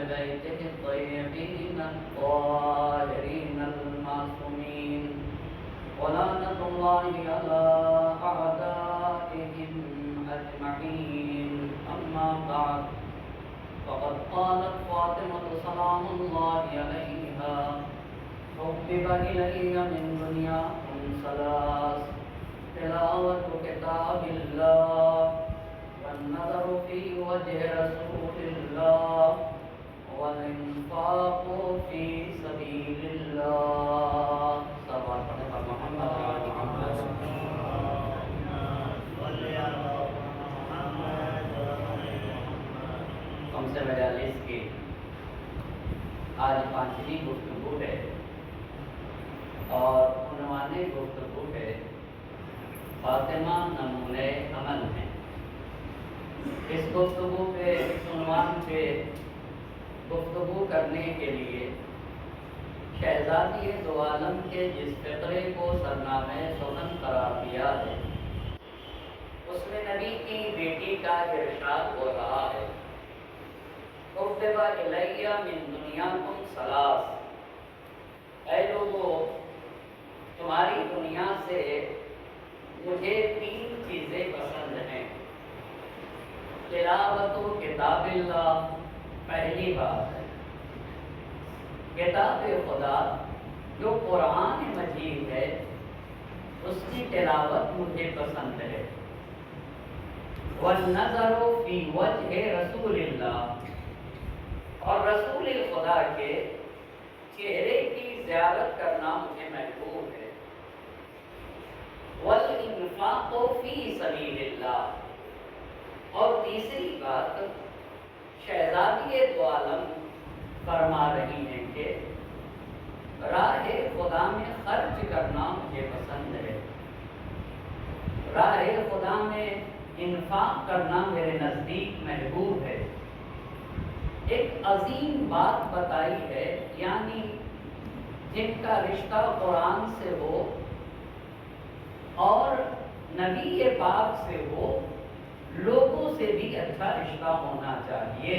بيته الطيبين الطاهرين المعصومين ولعنة الله على أعدائهم أجمعين. أما بعد، فقد قالت فاطمة سلام الله عليها: حبب إلي من دنياكم ثلاث: تلاوة كتاب الله، والنظر في وجه رسول الله، والإنفاق في سبيل الله. صلوات محمد وآل محمد. ہم سے مجالس کی آج 5ویں گفتگو ہے اور عنوان گفتگو ہے فاطمہ نمونۂ عمل ہیں. اس گفتگو پہ، اس عنوان پہ گفتگو کرنے کے لیے شہزادی دو عالم کے جس فقرے کو سرنامہ سخن قرار دیا ہے، اس میں نبی کی بیٹی کا ارشاد ہو رہا ہے: حبب الی من دنیاکم ثلاث. اے لوگو، تمہاری دنیا سے مجھے 3 چیزیں پسند ہیں. تلاوت کتاب اللہ، پہلی بات ہے. کتاب خدا جو قرآن مجید ہے، اس کی تلاوت مجھے پسند ہے. والنظر فی وجہ رسول اللہ، اور رسول خدا کے چہرے کی زیارت کرنا مجھے محبوب ہے. والانفاق فی سبیل اللہ، اور تیسری بات شہزادی دو عالم فرما رہی ہیں کہ راہ خدا میں خرچ کرنا مجھے پسند ہے. راہ خدا میں انفاق کرنا میرے نزدیک محبوب ہے. ایک عظیم بات بتائی ہے، یعنی جن کا رشتہ قرآن سے ہو اور نبی پاک سے ہو، لوگوں سے بھی اچھا رشتہ ہونا چاہیے.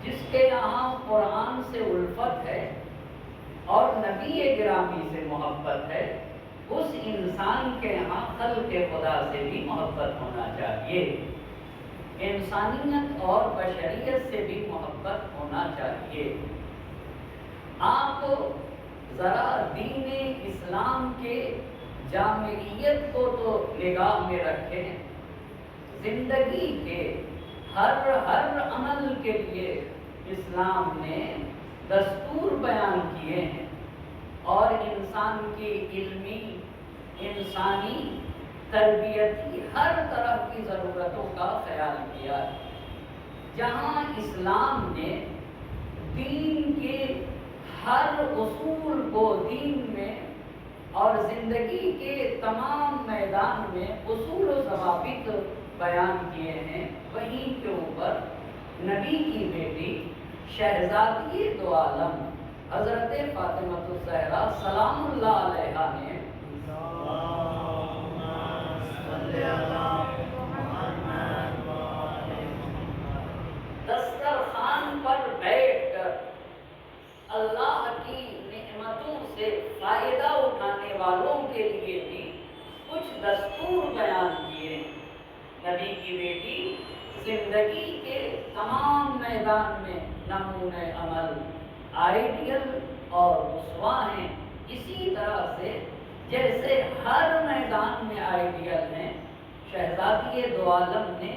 جس کے یہاں قرآن سے الفت ہے اور نبی گرامی سے محبت ہے، اس انسان کے یہاں خلق خدا سے بھی محبت ہونا چاہیے. انسانیت اور بشریت سے بھی محبت ہونا چاہیے. آپ ذرا دین اسلام کے جامعیت کو تو نگاہ میں رکھیں. زندگی کے ہر عمل کے لیے اسلام نے دستور بیان کیے ہیں اور انسان کی علمی، انسانی، تربیتی ہر طرح کی ضرورتوں کا خیال کیا ہے. جہاں اسلام نے دین کے ہر اصول کو دین میں اور زندگی کے تمام میدان میں اصول و ضوابط بیان کیے ہیں، وہیں کے اوپر نبی کی بیٹی شہزادی دو عالم حضرت فاطمہ الزہرا سلام اللہ علیہا نے دسترخوان پر بیٹھ کر اللہ کی نعمتوں سے فائدہ اٹھانے والوں کے لیے بھی کچھ دستور بیان کیے. نبی کی بیٹی زندگی کے تمام میدان میں نمونۂ عمل، آئیڈیل اور اسوا ہیں. اسی طرح سے جیسے ہر میدان میں آئیڈیل ہیں، شہزادی دو عالم نے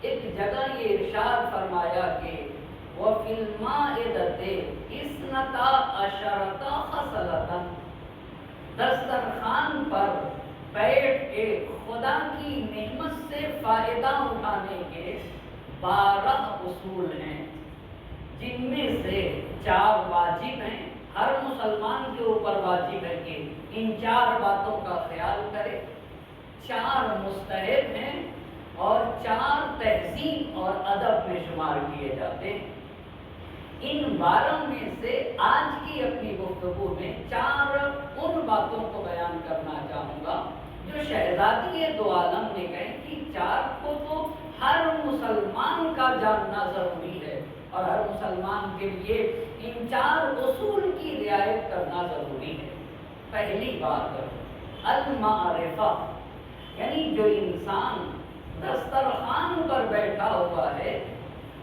ایک جگہ یہ ارشاد فرمایا کہ وَفِي الْمَائِدَةِ اثْنَتَا عَشَرَةَ خَصْلَةً. دسترخوان پر بیٹھ کے خدا کی نعمت سے فائدہ اٹھانے کے 12 اصول ہیں، جن میں سے 4 واجب ہیں. ہر مسلمان کے اوپر واجب ہے کہ ان 4 باتوں کا خیال کرے. 4 مستحب ہیں اور 4 تہذیب اور ادب میں شمار کیے جاتے ہیں. ان 12 میں سے آج کی اپنی گفتگو میں 4 ان باتوں کو بیان کرنا چاہوں گا جو شہزادی دو عالم نے کہیں کہ 4 کو تو ہر مسلمان کا جاننا ضروری ہے. اور ہر مسلمان کے لیے ان 4 اصول کی رعایت کرنا ضروری ہے۔ پہلی بات المعرفہ، یعنی جو انسان دسترخوان پر بیٹھا ہوا ہے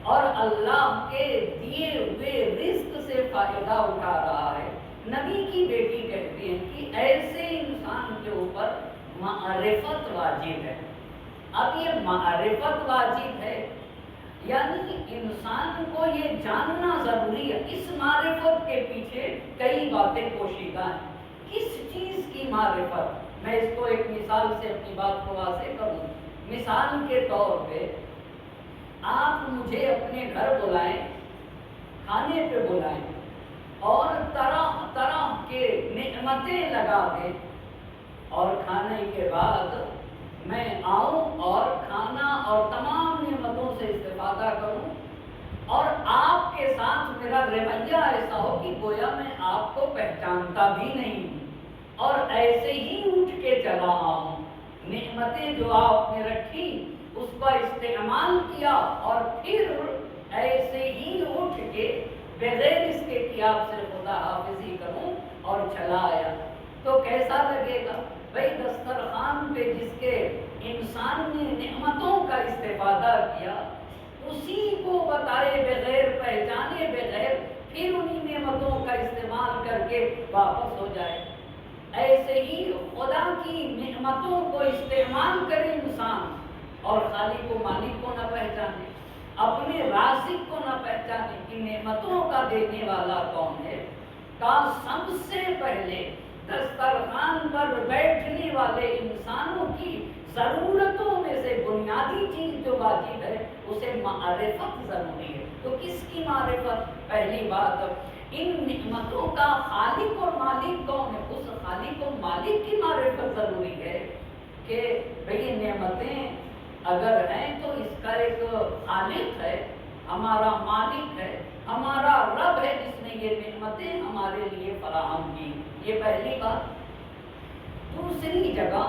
اور اللہ کے دیے ہوئے رزق سے فائدہ اٹھا رہا ہے، نبی کی بیٹی کہتی ہے کہ ایسے انسان کے اوپر معرفت واجب ہے۔ اب یہ معرفت واجب ہے یعنی انسان کو یہ جاننا ضروری ہے، اس معرفت کے پیچھے کئی باتیں پوشیدہ ہیں۔ کس چیز کی معرفت؟ میں اس کو ایک مثال سے اپنی بات کو واضح کروں۔ مثال کے طور پہ آپ مجھے اپنے گھر بلائیں، کھانے پہ بلائیں اور طرح طرح کے نعمتیں لگا دیں، اور کھانے کے بعد میں آؤں اور کھانا اور تمام نعمتوں سے استفادہ کروں، اور آپ کے ساتھ میرا رویہ ایسا ہو کہ گویا میں آپ کو پہچانتا بھی نہیں اور ایسے ہی اٹھ کے چلا آؤں۔ نعمتیں جو آپ نے رکھی اس کا استعمال کیا اور پھر ایسے ہی اٹھ کے بغیر اس کے کہ آپ سے خدا حافظی کروں اور چلا آیا، تو کیسا لگے گا؟ بھائی دسترخوان پہ جس کے انسان نے نعمتوں کا استفادہ کیا، اسی کو بتائے بغیر پہچانے بغیر پھر انہی نعمتوں کا استعمال کر کے واپس ہو جائے۔ ایسے ہی خدا کی نعمتوں کو استعمال کرے انسان اور خالق و مالک کو نہ پہچانے، اپنے رازق کو نہ پہچانے کہ نعمتوں کا دینے والا کون ہے۔ کا سب سے پہلے دسترخوان پر بیٹھنے والے انسانوں کی ضرورتوں میں سے بنیادی چیز جو واجب ہے اسے معرفت ضروری ہے۔ تو کس کی معرفت؟ پہلی بات ان نعمتوں کا خالق اور مالک کون ہے، اس خالق و مالک کی معرفت ضروری ہے کہ بھئی یہ نعمتیں اگر ہیں تو اس کا ایک خالق ہے، ہمارا مالک ہے، ہمارا رب ہے جس نے یہ نعمتیں ہمارے لیے فراہم کی۔ یہ پہلی بات۔ دوسری جگہ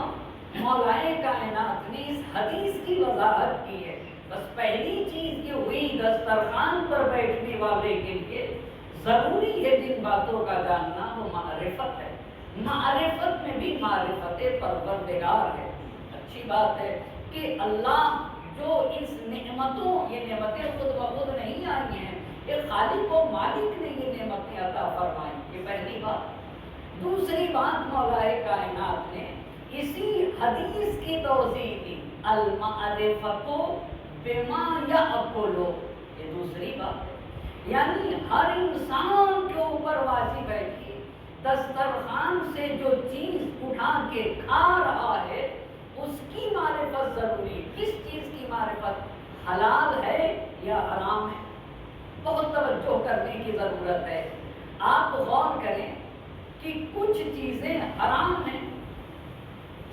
مولائے کائنات نے اس حدیث کی وضاحت کی ہے۔ بس پہلی چیز یہ ہوئی دسترخوان پر بیٹھنے والے کے لیے ضروری ہے جن باتوں کا جاننا، وہ معرفت ہے۔ معرفت میں بھی معرفت پروردگار ہے۔ اچھی بات ہے کہ اللہ جو اس نعمتوں، یہ نعمتیں خود بخود نہیں آئی ہیں، یہ خالق و مالک نے یہ نعمتیں عطا فرمائیں، یہ پہلی بات۔ دوسری بات مولائے کائنات نے اسی حدیث کی توضیح دی، المعرفت بما یأکل، یہ دوسری بات ہے۔ یعنی ہر انسان کے اوپر واجب ہے کہ دسترخوان سے جو چیز اٹھا کے کھا رہا ہے اس کی معرفت ضروری ہے۔ کس چیز کی معرفت؟ حلال ہے یا حرام ہے؟ بہت توجہ کرنے کی ضرورت ہے۔ آپ غور کریں کہ کچھ چیزیں حرام ہیں،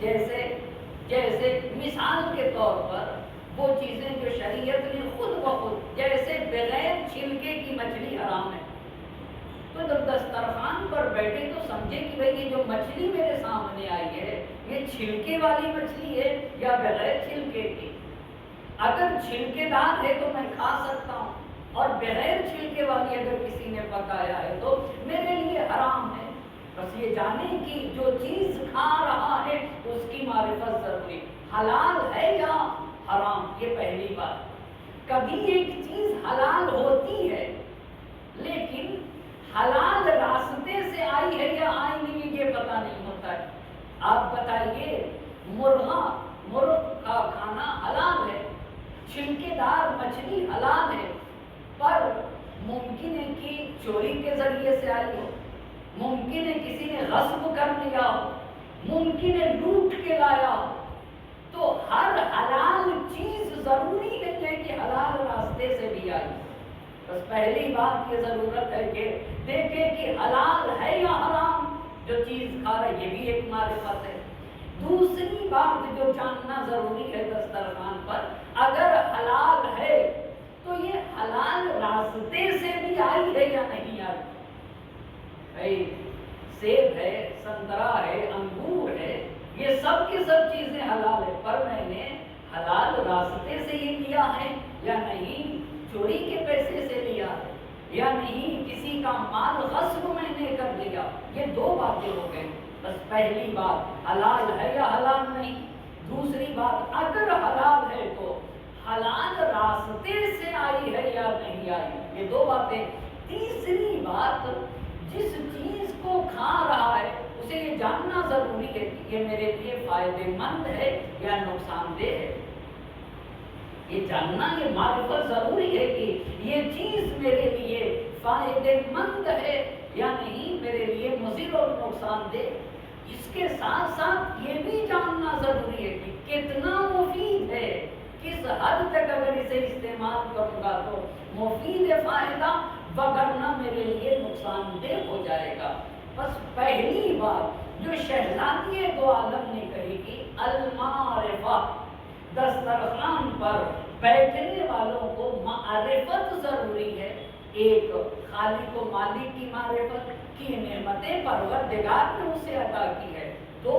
جیسے مثال کے طور پر وہ چیزیں جو شریعت نے خود بخود، جیسے بغیر چھلکے کی مچھلی حرام ہے، تو جب دسترخوان پر بیٹھے تو سمجھے کہ بھئی یہ جو مچھلی میرے سامنے آئی ہے یہ چھلکے والی مچھلی ہے یا بغیر چھلکے کی۔ اگر چھلکے دار ہے تو میں کھا سکتا ہوں، اور بغیر چھلکے والی اگر کسی نے پکایا ہے تو میرے لیے حرام ہے۔ بس یہ جانے کی جو چیز کھا رہا ہے اس کی معرفت ضروری، حلال ہے یا حرام، یہ پہلی بات۔ کبھی ایک چیز حلال ہوتی ہے لیکن حلال راستے سے آئی ہے یا آئی نہیں یہ پتہ نہیں ہوتا ہے۔ آپ بتائیے مرغ کا کھانا حلال ہے، چھلکے دار مچھلی حلال ہے، پر ممکن ہے کہ چوری کے ذریعے سے آئی ہو، ممکن ہے کسی نے غصب کر لیا ہو، ممکن ہے لوٹ کے لایا ہو۔ تو ہر حلال چیز ضروری نہیں ہے کہ حلال راستے سے بھی آئی۔ بس پہلی بات یہ ضرورت ہے کہ دیکھیں کہ حلال ہے یا حرام جو چیز کھا رہے، یہ بھی ایک معرفت ہے۔ دوسری بات جو جاننا ضروری ہے دسترخوان پر، اگر حلال ہے تو یہ حلال راستے سے بھی آئی ہے یا نہیں آئی۔ بھائی سیب ہے، سنترا ہے، انگور ہے، یہ سب کی سب چیزیں حلال ہے، پر میں نے حلال راستے سے یہ لیا ہے یا نہیں۔ چوری کے پیسے سے لیا ہے یا نہیں کسی کا مال غصب میں نے کر لیا. یہ دو باتیں ہو گئی. بس پہلی بات حلال ہے یا حلال نہیں. دوسری بات اگر حلال ہے تو حلال راستے سے آئی ہے یا نہیں آئی. یہ دو باتیں. تیسری بات جس چیز کو کھا رہا ہے اسے یہ جاننا ضروری ہے کہ یہ میرے لیے فائدہ مند ہے یا نقصان دہ ہے. یہ جاننا یہ معرفت ضروری ہے کہ یہ چیز میرے لیے فائدہ مند ہے یا نہیں, میرے لیے مضر اور نقصان دہ. اس کے ساتھ ساتھ یہ بھی جاننا ضروری ہے کہ کتنا مفید ہے, کس حد تک اگر اسے استعمال کروں گا تو مفید فائدہ وگرنہ میرے لیے نقصان دہ ہو جائے گا. بس پہلی بات جو شہزادی دو عالم نے کہی کہ المعرفہ, دسترخوان پر بیٹھنے والوں کو معرفت ضروری ہے. ایک خالق و مالک کی معرفت کی نعمتیں پروردگار نے اسے عطا کی ہے. تو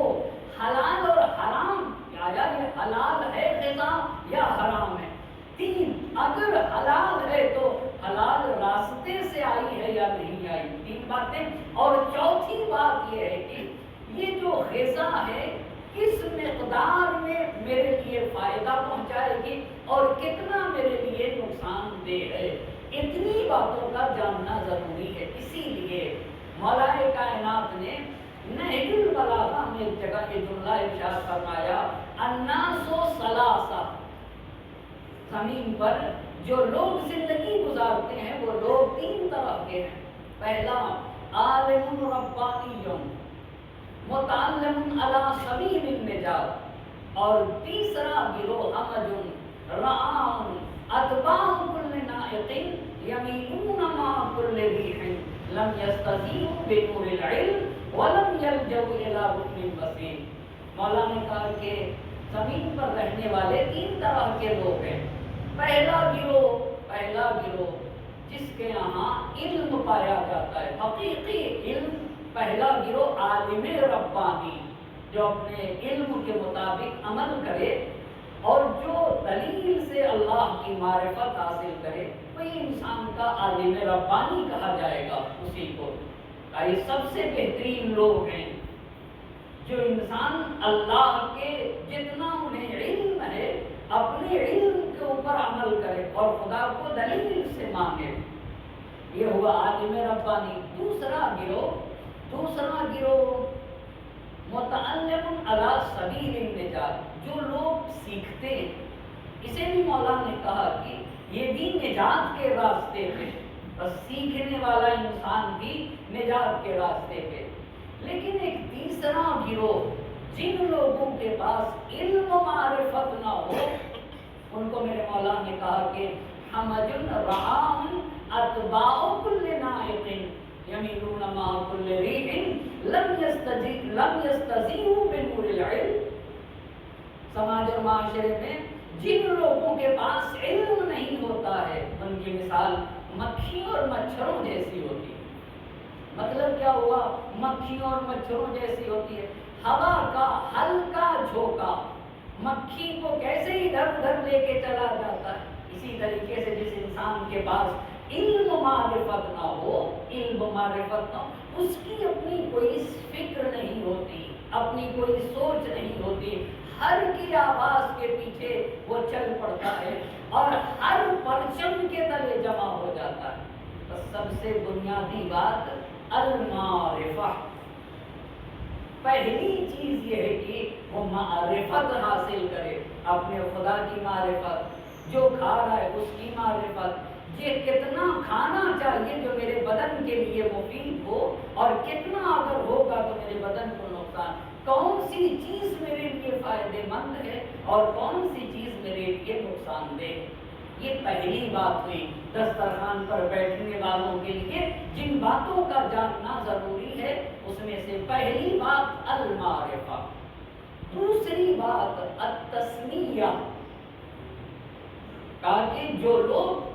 حلال اور حرام, آیا یہ حلال ہے غذا یا حرام ہے. تین, اگر حلال ہے تو حلال راستے سے آئی ہے یا نہیں آئی. تین باتیں. اور چوتھی بات یہ ہے کہ یہ جو غذا ہے کس مقدار میں میرے لیے فائدہ پہنچائے گی اور کتنا میرے لیے نقصان دہ ہے. اتنی باتوں کا جاننا ضروری ہے. اسی لیے مولا کائنات نے نہج البلاغہ میں ایک جگہ یہ جملہ ارشاد فرمایا, الناس ثلاثہ, زمین پر جو لوگ زندگی گزارتے ہیں وہ لوگ تین طرح کے ہیں. پہلا عالم ربانی متعلم علی سبیل النجات, اور تیسرا گروہ ہمج رعان اتباع کل نائق یمیلون مع کل ریح لم یستضیئوا بنور العلم ولم یلجؤوا الی رکن وسیع. مولا نے کہا کہ زمین پر رہنے والے تین طرح کے لوگ ہیں. پہلا گروہ جس کے یہاں علم پایا جاتا ہے, حقیقی علم. پہلا گروہ عالم ربانی, جو اپنے علم کے مطابق عمل کرے اور جو دلیل سے اللہ کی معرفت حاصل کرے, وہی انسان کا عالم ربانی کہا جائے گا. اسی کو یہ سب سے بہترین لوگ ہیں جو انسان اللہ کے جتنا انہیں علم ہے اپنے علم کے اوپر عمل کرے اور خدا کو دلیل سے مانگے. یہ ہوا عالم ربانی. دوسرا گروہ متعلم علی سبیل النجات, جو لوگ سیکھتے ہیں. اسے بھی مولا نے کہا کہ یہ بھی نجات کے راستے پہ, بس سیکھنے والا انسان بھی نجات کے راستے پہ. لیکن ایک تیسرا گروہ جن لوگوں کے پاس علم و معرفت نہ ہو, ان کو میرے مولا نے کہا کہ حمج رعان اتباع کل نائق یمیلون مع کل ریح لم یستضیئوا بنور العلم. سماج اور معاشرے میں جن لوگوں کے پاس علم نہیں ہوتا ہے ان کی مثال مکھیوں اور مچھروں جیسی ہوتی ہے. مطلب کیا ہوا؟ مکھیوں اور مچھروں جیسی ہوتی ہے. ہوا کا ہلکا جھونکا مکھی کو کیسے ادھر ادھر لے کے چلا جاتا ہے, اسی طریقے سے جس انسان کے پاس علم معرفت نہ ہو, اس کی اپنی کوئی فکر نہیں ہوتی, اپنی کوئی سوچ نہیں ہوتی, ہر کی آواز کے پیچھے وہ چل پڑتا ہے اور ہر پرچم کے تلے جمع ہو جاتا ہے. بس سب سے بنیادی بات المعرفہ. پہلی چیز یہ ہے کہ وہ معرفت حاصل کرے, اپنے خدا کی معرفت, جو کھا رہا ہے اس کی معرفت, یہ کتنا کھانا چاہیے جو میرے بدن کے لیے مفید ہو اور کتنا اگر ہوگا تو میرے بدن کو نقصان, کون سی چیز میرے لیے فائدہ مند ہے اور کون سی چیز میرے لیے نقصان دہ. یہ پہلی بات ہوئی دسترخوان پر بیٹھنے والوں کے لیے جن باتوں کا جاننا ضروری ہے. اس میں سے پہلی بات المعرفہ. دوسری بات التسمیہ, کہا کہ جو لوگ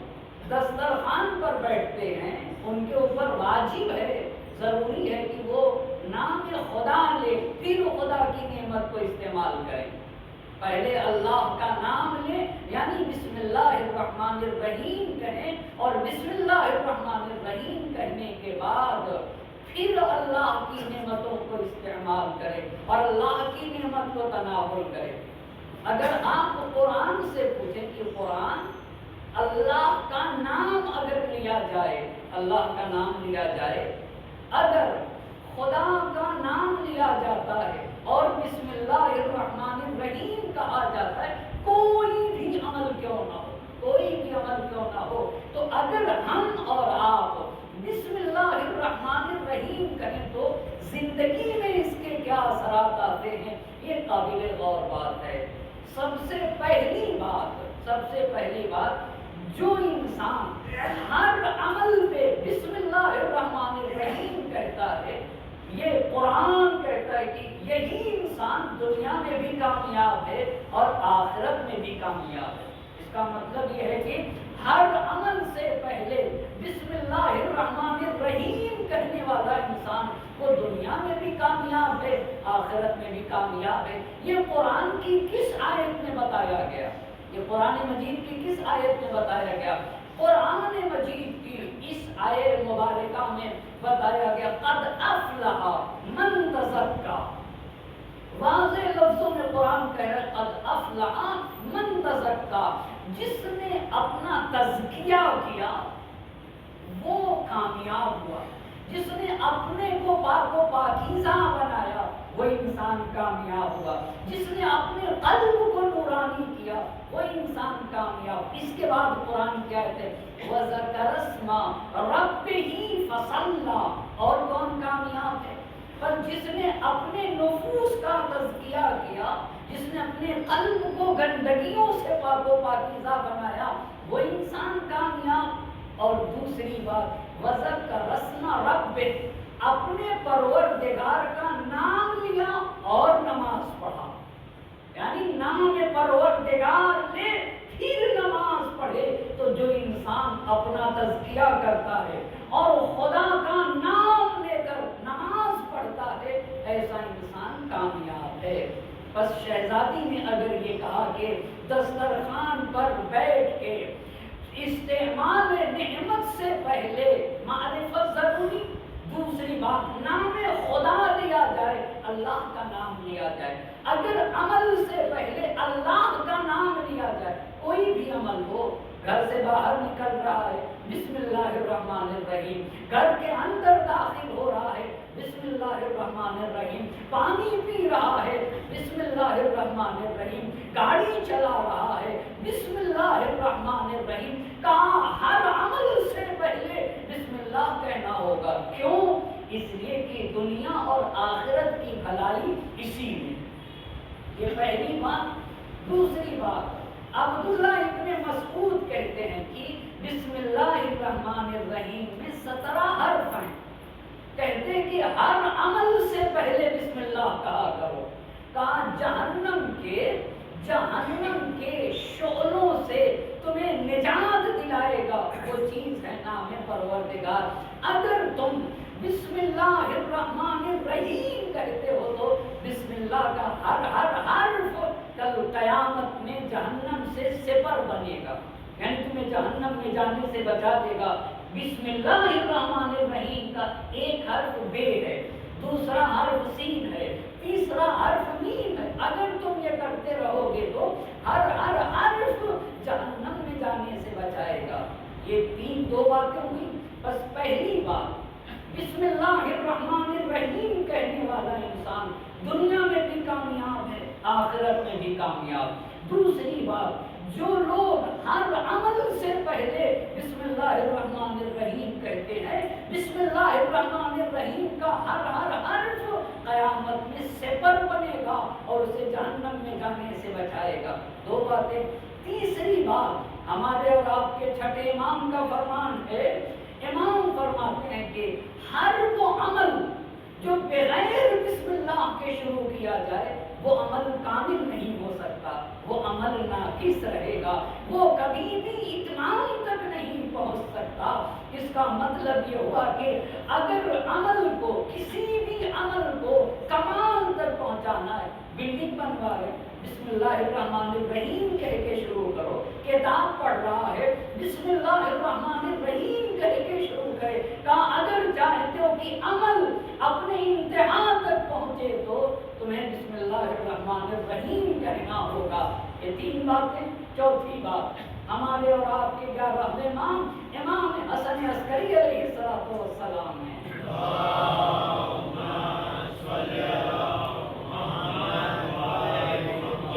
دسترخوان پر بیٹھتے ہیں ان کے اوپر واجب ہے, ضروری ہے کہ وہ نام خدا لے, پھر خدا کی نعمت کو استعمال کریں. پہلے اللہ کا نام لیں، یعنی بسم اللہ الرحمن الرحیم کہیں، اور بسم اللہ الرحمن الرحیم کہنے کے بعد پھر اللہ کی نعمتوں کو استعمال کرے اور اللہ کی نعمت کو تناول کرے۔ اگر آپ قرآن سے پوچھیں کہ قرآن اللہ کا نام اگر لیا جائے، اللہ کا نام لیا جائے، اگر خدا کا نام لیا جاتا ہے اور بسم اللہ الرحمن الرحیم کہا جاتا ہے، کوئی بھی عمل کیوں نہ ہو، کوئی بھی عمل کیوں نہ ہو، تو اگر ہم اور آپ بسم اللہ الرحمن الرحیم کہیں تو زندگی میں اس کے کیا اثرات آتے ہیں، یہ قابل غور بات ہے۔ سب سے پہلی بات جو انسان ہر عمل پہ بسم اللہ الرحمن الرحیم کہتا ہے، یہ قرآن کہتا ہے کہ یہی انسان دنیا میں بھی کامیاب ہے اور آخرت میں بھی کامیاب ہے۔ اس کا مطلب یہ ہے کہ ہر عمل سے پہلے بسم اللہ الرحمن الرحیم کہنے والا انسان وہ دنیا میں بھی کامیاب ہے، آخرت میں بھی کامیاب ہے۔ یہ قرآن کی کس آیت میں بتایا گیا؟ یہ قرآن مجید کی کس آیت میں بتایا گیا؟ قرآن مجید کی اس آیت مبارکہ میں بتایا گیا قد افلح من تزکا۔ واضح لفظوں میں قرآن کہہ رہا ہے قد افلح من تزکا، جس نے اپنا تزکیہ کیا وہ کامیاب ہوا، جس نے اپنے کو پاک و پاکیزہ بنایا وہ انسان کامیاب ہوا، جس نے اپنے قلب کو نورانی کیا وہ انسان کامیاب۔ اس کے بعد قرآن کیا کہتے ہیں وَذَكَرَ اسْمَ رَبِّهِ فَصَلَّى، اور کون کامیاب ہے؟ پر جس نے اپنے نفوس کا تزکیہ کیا، جس نے اپنے قلب کو گندگیوں سے پاک و پاکیزہ بنایا وہ انسان کامیاب۔ اور دوسری بات وَذَكَرَ اسْمَ رَبِّهِ، اپنے پروردگار کا نام لیا اور نماز پڑھا، یعنی نام پروردگار لے پھر نماز پڑھے، تو جو انسان اپنا تزکیہ کرتا ہے اور خدا کا نام لے کر نماز پڑھتا ہے ایسا انسان کامیاب ہے۔ بس شہزادی نے اگر یہ کہا کہ دسترخوان پر بیٹھ کے استعمال نعمت سے پہلے معرفت ضروری، دوسری بات نام خدا لیا جائے، اللہ کا نام لیا جائے، اگر عمل سے پہلے اللہ کا نام لیا جائے، کوئی بھی عمل ہو، گھر سے باہر نکل رہا ہے بسم اللہ الرحمن الرحیم، گھر کے اندر داخل ہو رہا ہے بسم اللہ الرحمن الرحیم، پانی پی رہا ہے بسم اللہ الرحمن الرحیم، گاڑی چلا رہا ہے بسم اللہ الرحمن الرحیم، کہاں ہر عمل سے پہلے بسم اللہ کہنا ہوگا۔ کیوں؟ اس لیے کہ دنیا اور آخرت کی بھلائی اسی میں۔ یہ پہلی بات۔ دوسری بات عبداللہ ابن مسعود کہتے ہیں کہ بسم اللہ الرحمن الرحیم میں 17 حرف ہیں، کہتے ہیں کہ ہر عمل سے پہلے بسم اللہ کہا کرو۔ کہا جہنم کے شعلوں سے تمہیں نجات دلائے گا وہ چیز ہے نام پروردگار۔ اگر تم بسم اللہ الرحمن الرحیم کہتے ہو تو بسم اللہ کا ہر حرف کل قیامت میں جہنم سے سپر بنے گا، یعنی تمہیں جہنم میں جانے سے بچا دے گا۔ بسم اللہ الرحمن الرحیم کا ایک حرف بے ہے، دوسرا حرف سین ہے، تیسرا حرف میم ہے۔ اگر تم یہ کرتے رہو گے تو ہر حرف جہنم میں جانے سے بچائے گا۔ یہ دو باتیں ہوئی۔ بس پہلی بات بسم اللہ الرحمن الرحیم کہنے والا انسان دنیا میں بھی کامیاب ہے، آخرت میں بھی کامیاب۔ دوسری بات جو لوگ ہر عمل سے پہلے بسم اللہ الرحمن الرحیم کہتے ہیں، بسم اللہ الرحمن الرحیم کا ہر حرف قیامت میں سپر بنے گا اور اسے جہنم میں جانے سے بچائے گا۔ دو باتیں۔ تیسری بات ہمارے اور آپ کے چھٹے امام کا فرمان ہے، امام فرماتے ہیں کہ ہر وہ عمل جو بغیر بسم اللہ کے شروع کیا جائے وہ عمل کامل نہیں ہو سکتا، وہ عمل ناقص رہے گا، وہ کبھی بھی اتمام تک نہیں پہنچ سکتا۔ اس کا مطلب یہ ہوا کہ اگر عمل کو، کسی بھی عمل کو کمال تک پہنچانا ہے، بلڈنگ بنوا رہے بسم اللہ الرحمن الرحیم کہہ کے شروع کرو. کتاب پڑھ رہا ہے بسم اللہ الرحمن الرحیم کہہ کے شروع کرے. کہا اگر چاہتے ہو کہ عمل اپنے انتہا تک پہنچے تو تمہیں بسم اللہ الرحمن الرحیم کہنا ہوگا. یہ 3 باتیں. چوتھی بات ہمارے اور آپ کے 11ویں امام امام حسن عسکری علیہ السلام ہیں.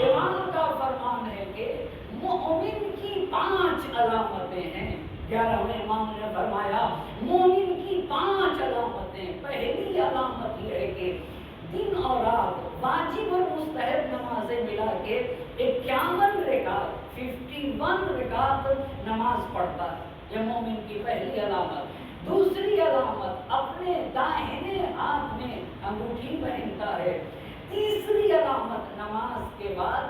امام کا فرمان ہے کہ مومن کی 5 علامتیں ہیں. 11ویں امام نے فرمایا مومن کی 5 علامتیں. پہلی علامت یہ ہے کہ دن اور رات واجب اور مستحب نمازیں ملا کے 51 رکعت 51 رکعت نماز پڑھتا ہے. یہ مومن کی پہلی علامت. دوسری علامت اپنے داہنے ہاتھ میں انگوٹھی پہنتا ہے. تیسری علامت نماز کے بعد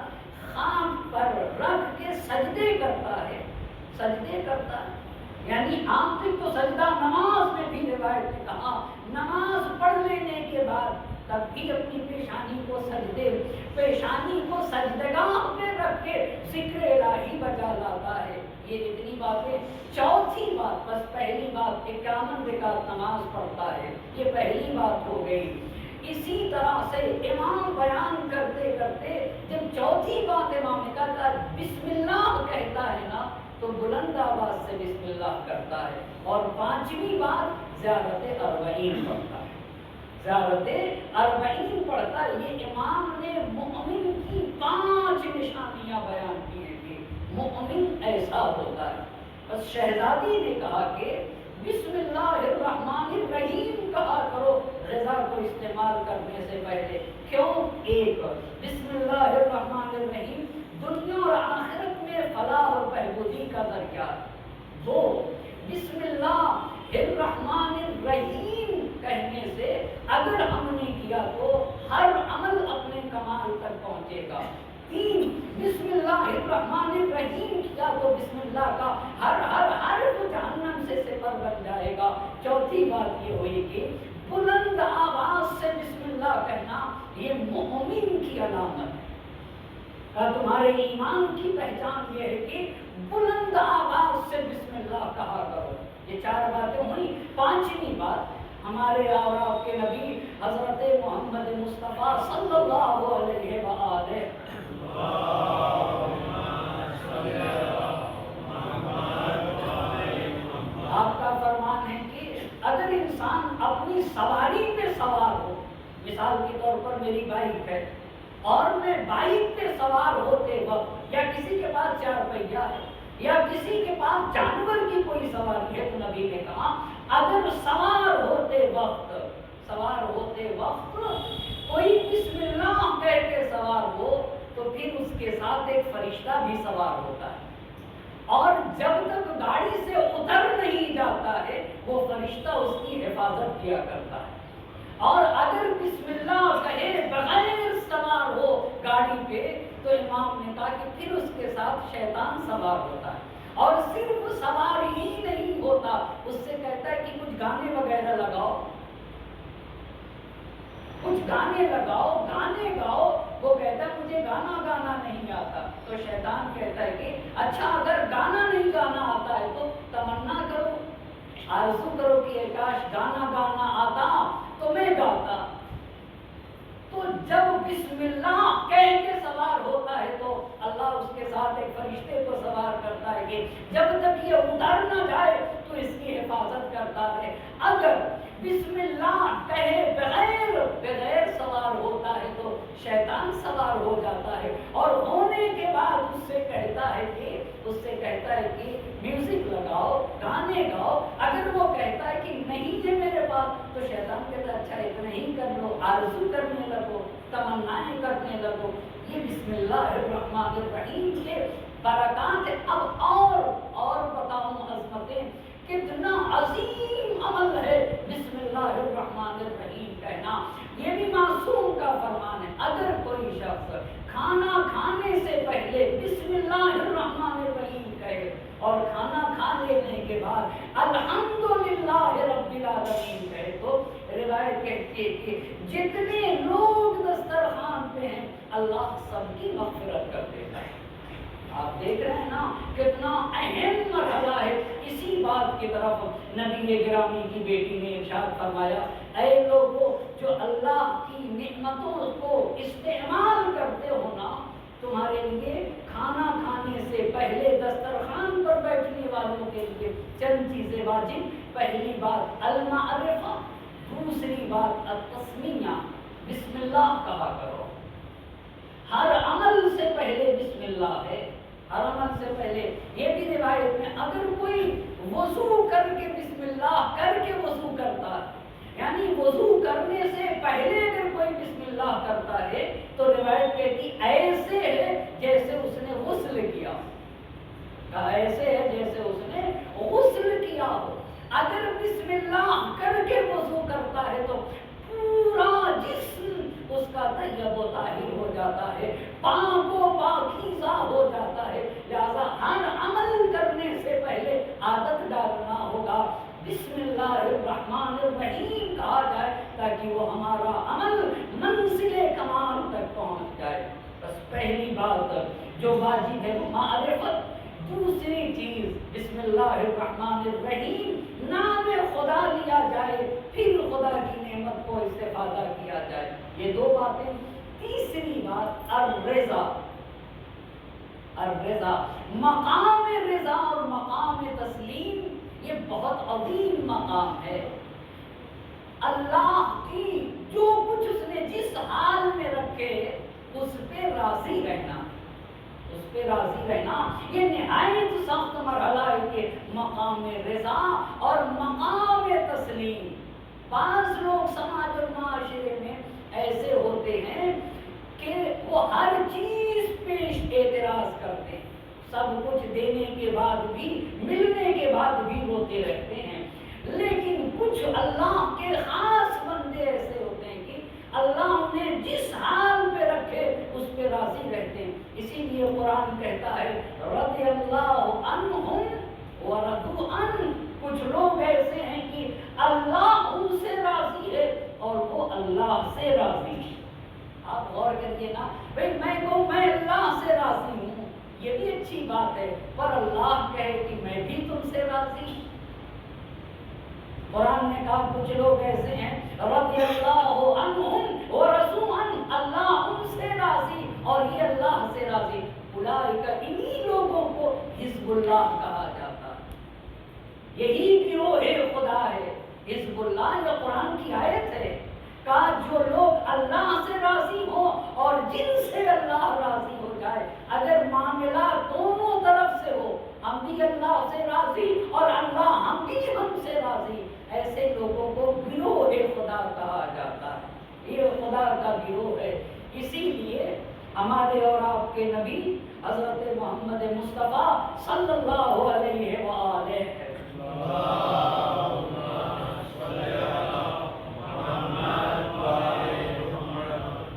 خاک پر رکھ کے سجدے کرتا ہے. سجدے کرتا ہے یعنی عام طور تو سجدہ نماز میں بھی روایت نے کہا نماز پڑھ لینے کے بعد تب بھی اپنی پیشانی کو سجدگاہ پہ رکھ کے ذکر الہی بجا لاتا ہے. یہ اتنی باتیں. چوتھی بات بس پہلی بات 51 رکعت نماز پڑھتا ہے. یہ پہلی بات ہو گئی. اسی طرح سے امام بیان کرتے کرتے جب چوتھی بات امام نے کہا بسم اللہ کہتا ہے نا تو بلند آواز سے بسم اللہ کرتا ہے. اور 5ویں بات زیارت اربعین پڑھتا ہے. زیارت اربعین پڑھتا ہے. یہ امام نے مومن کی 5 نشانیاں بیان کی ہیں کہ مومن ایسا ہوتا ہے. بس شہزادی نے کہا کہ بسم اللہ الرحمن الرحیم کہا کرو غذا کو استعمال کرنے سے پہلے. کیوں؟ ایک بسم اللہ الرحمن الرحیم دنیا اور آخرت میں فلاح اور بہبودی کا ذریعہ. 2 بسم اللہ الرحمن الرحیم کہنے سے اگر ہم نے کیا تو ہر عمل اپنے کمال تک پہنچے گا. 3 بسم اللہ الرحمن الرحیم کیا تو بسم اللہ کا ہر جہنم سے سپر بن جائے گا. چوتھی بات یہ ہوئی کہ بلند آواز سے بسم اللہ کہنا یہ مومن کی علامت ہے. تمہارے ایمان کی پہچان یہ ہے کہ بلند آواز سے بسم اللہ کہا کرو. یہ 4 باتیں ہوئی. 5ویں بات ہمارے اور آپ کے نبی حضرت محمد مصطفیٰ صلی اللہ علیہ وآلہ آپ کا فرمان ہے کہ اگر انسان اپنی سواری پہ سوار ہو، مثال کے طور پر میری بائک ہے اور میں بائک پہ سوار ہوتے وقت یا کسی کے پاس 4 پہیا ہے یا کسی کے پاس جانور کی کوئی سواری ہے تو نبی نے کہا اگر سوار ہوتے وقت کوئی بسم اللہ کہہ کے سوار ہو تو پھر اس کے ساتھ ایک فرشتہ بھی سوار ہوتا ہے. اور جب تک گاڑی سے اتر نہیں جاتا ہے وہ فرشتہ اس کی حفاظت کیا کرتا ہے. اور اگر بسم اللہ کہے بغیر سوار ہو گاڑی پہ تو امام نے کہا کہ پھر اس کے ساتھ شیطان سوار ہوتا ہے. اور صرف سوار ہی نہیں ہوتا، اس سے کہتا ہے کہ کچھ گانے وغیرہ لگاؤ، کچھ گانے گاؤ. وہ کہتا ہے مجھے گانا نہیں آتا. تو شیطان کہتا ہے کہ اچھا اگر گانا نہیں گانا آتا ہے تو تمنا کرو، آرزو کرو کہ کاش گانا آتا تو میں گاتا. تو جب بسم اللہ کہہ کے سوار ہوتا ہے تو اللہ اس کے ساتھ ایک فرشتے کو سوار کرتا ہے کہ جب تک یہ اتر نہ جائے تو اس کی حفاظت کرتا ہے. اگر بسم اللہ کہے بغیر سوار ہوتا ہے تو شیطان سوار ہو جاتا ہے اور ہونے کے بعد اس سے کہتا ہے کہ میوزک لگاؤ، گانے گاؤ. اگر وہ کہتا ہے کہ نہیں ہے میرے پاس تو شیطان کہتا ہے اچھا اتنا ہی کر لو، آرزو کرنے لگو، تمنائیں کرنے لگو. یہ بسم اللہ الرحمن الرحیم کے برکات ہے. اب اور بتاؤں عظمتیں، کتنا عظیم عمل ہے بسم اللہ الرحمن الرحیم کہنا. یہ بھی معصوم کا فرمان ہے. اگر کوئی شخص کھانا کھانے سے پہلے بسم اللہ الرحمن الرحیم کہے اور کھانا کھا لینے کے بعد الحمدللہ رب العالمین کہے تو روایت کہتی ہے کہ جتنے لوگ دسترخوان پہ ہیں اللہ سب کی مغفرت کر دیتا ہے۔ آپ دیکھ رہے ہیں نا کتنا اہم مرحلہ ہے۔ اسی بات کی طرف نبی گرامی کی بیٹی نے ارشاد فرمایا، اے لوگوں جو اللہ کی نعمتوں کو استعمال کرتے ہو نا، تمہارے لیے کھانا کھانے سے پہلے دسترخوان پر بیٹھنے والوں کے لیے چند چیزیں واجب۔ پہلی بات المعرفہ، دوسری بات التسمیہ، بسم اللہ کہا کرو۔ ہر عمل سے پہلے بسم اللہ ہے، ہر عمل سے پہلے۔ یہ بھی روایت میں اگر کوئی وضو کر کے بسم اللہ کر کے وضو کرتا ہے، یعنی وضو کرنے سے پہلے اگر کوئی بسم اللہ کرتا ہے تو روایت کہتی ایسے ہے جیسے اس نے غسل کیا، ایسے ہے جیسے اس نے غسل کیا ہو۔ اگر بسم اللہ کر کے وضو کرتا ہے تو پورا جسم اس کا طیب و طاہر ہو جاتا ہے، پاک و پاکیزہ ہو جاتا ہے۔ لہذا ہر عمل کرنے سے پہلے عادت ڈالنا ہوگا بسم اللہ الرحمن الرحیم کہا جائے، تاکہ وہ ہمارا عمل منزل کمال تک پہنچ جائے۔ بس پہلی بات جو واجب ہے وہ معرفت، دوسری چیز بسم اللہ الرحمن الرحیم، نام خدا لیا جائے، پھر خدا کی نعمت کو استفادہ کیا جائے، یہ دو باتیں۔ تیسری بات الرضا، الرضا، مقام رضا اور مقام تسلیم یہ بہت عظیم مقام ہے۔ اللہ کی جو کچھ اس نے جس حال میں رکھے اس پہ راضی رہنا، اس پہ راضی رہنا، یہ نہایت سخت مرحلہ ہے کہ مقام رضا اور مقام تسلیم۔ بعض لوگ سماج اور معاشرے میں ایسے ہوتے ہیں کہ وہ ہر چیز پیش اعتراض کرتے ہیں، سب کچھ دینے کے بعد بھی، ملنے کے بعد بھی روتے رہتے ہیں۔ لیکن کچھ اللہ کے خاص بندے ایسے ہوتے ہیں کہ اللہ انہیں جس حال پہ رکھے اس پہ راضی رہتے ہیں۔ اسی لیے قرآن کہتا ہے رضی اللہ عنہم ورضوا عنہ، کچھ لوگ ایسے ہیں کہ اللہ ان سے راضی ہے اور وہ اللہ سے راضی ہے۔ آپ غور کریے نا، بھئی میں کہوں میں اللہ سے راضی ہوں، یہ بھی اچھی بات ہے، پر اللہ کہے کہ میں بھی تم سے راضی ہوں۔ قرآن نے کہا کچھ لوگ ایسے ہیں رضی اللہ عنہم ورضوا عنہ، اللہ ان سے راضی اور یہ اللہ سے راضی، اولئک انہی لوگوں کو حزب اللہ کہا جاتا ہے، یہی گروہ خدا ہے۔ حزب اللہ یہ قرآن کی آیت ہے، کہا جو لوگ اللہ سے راضی ہو اور جن سے اللہ راضی ہو جائے، اگر معاملہ دونوں طرف سے ہو، ہم بھی اللہ سے راضی اور اللہ ہم بھی ہم سے راضی، ایسے لوگوں کو گروہ خدا کہا جاتا ہے، یہ خدا کا گروہ ہے۔ اسی لیے ہمارے اور آپ کے نبی حضرت محمد مصطفیٰ صلی اللہ علیہ وآلہ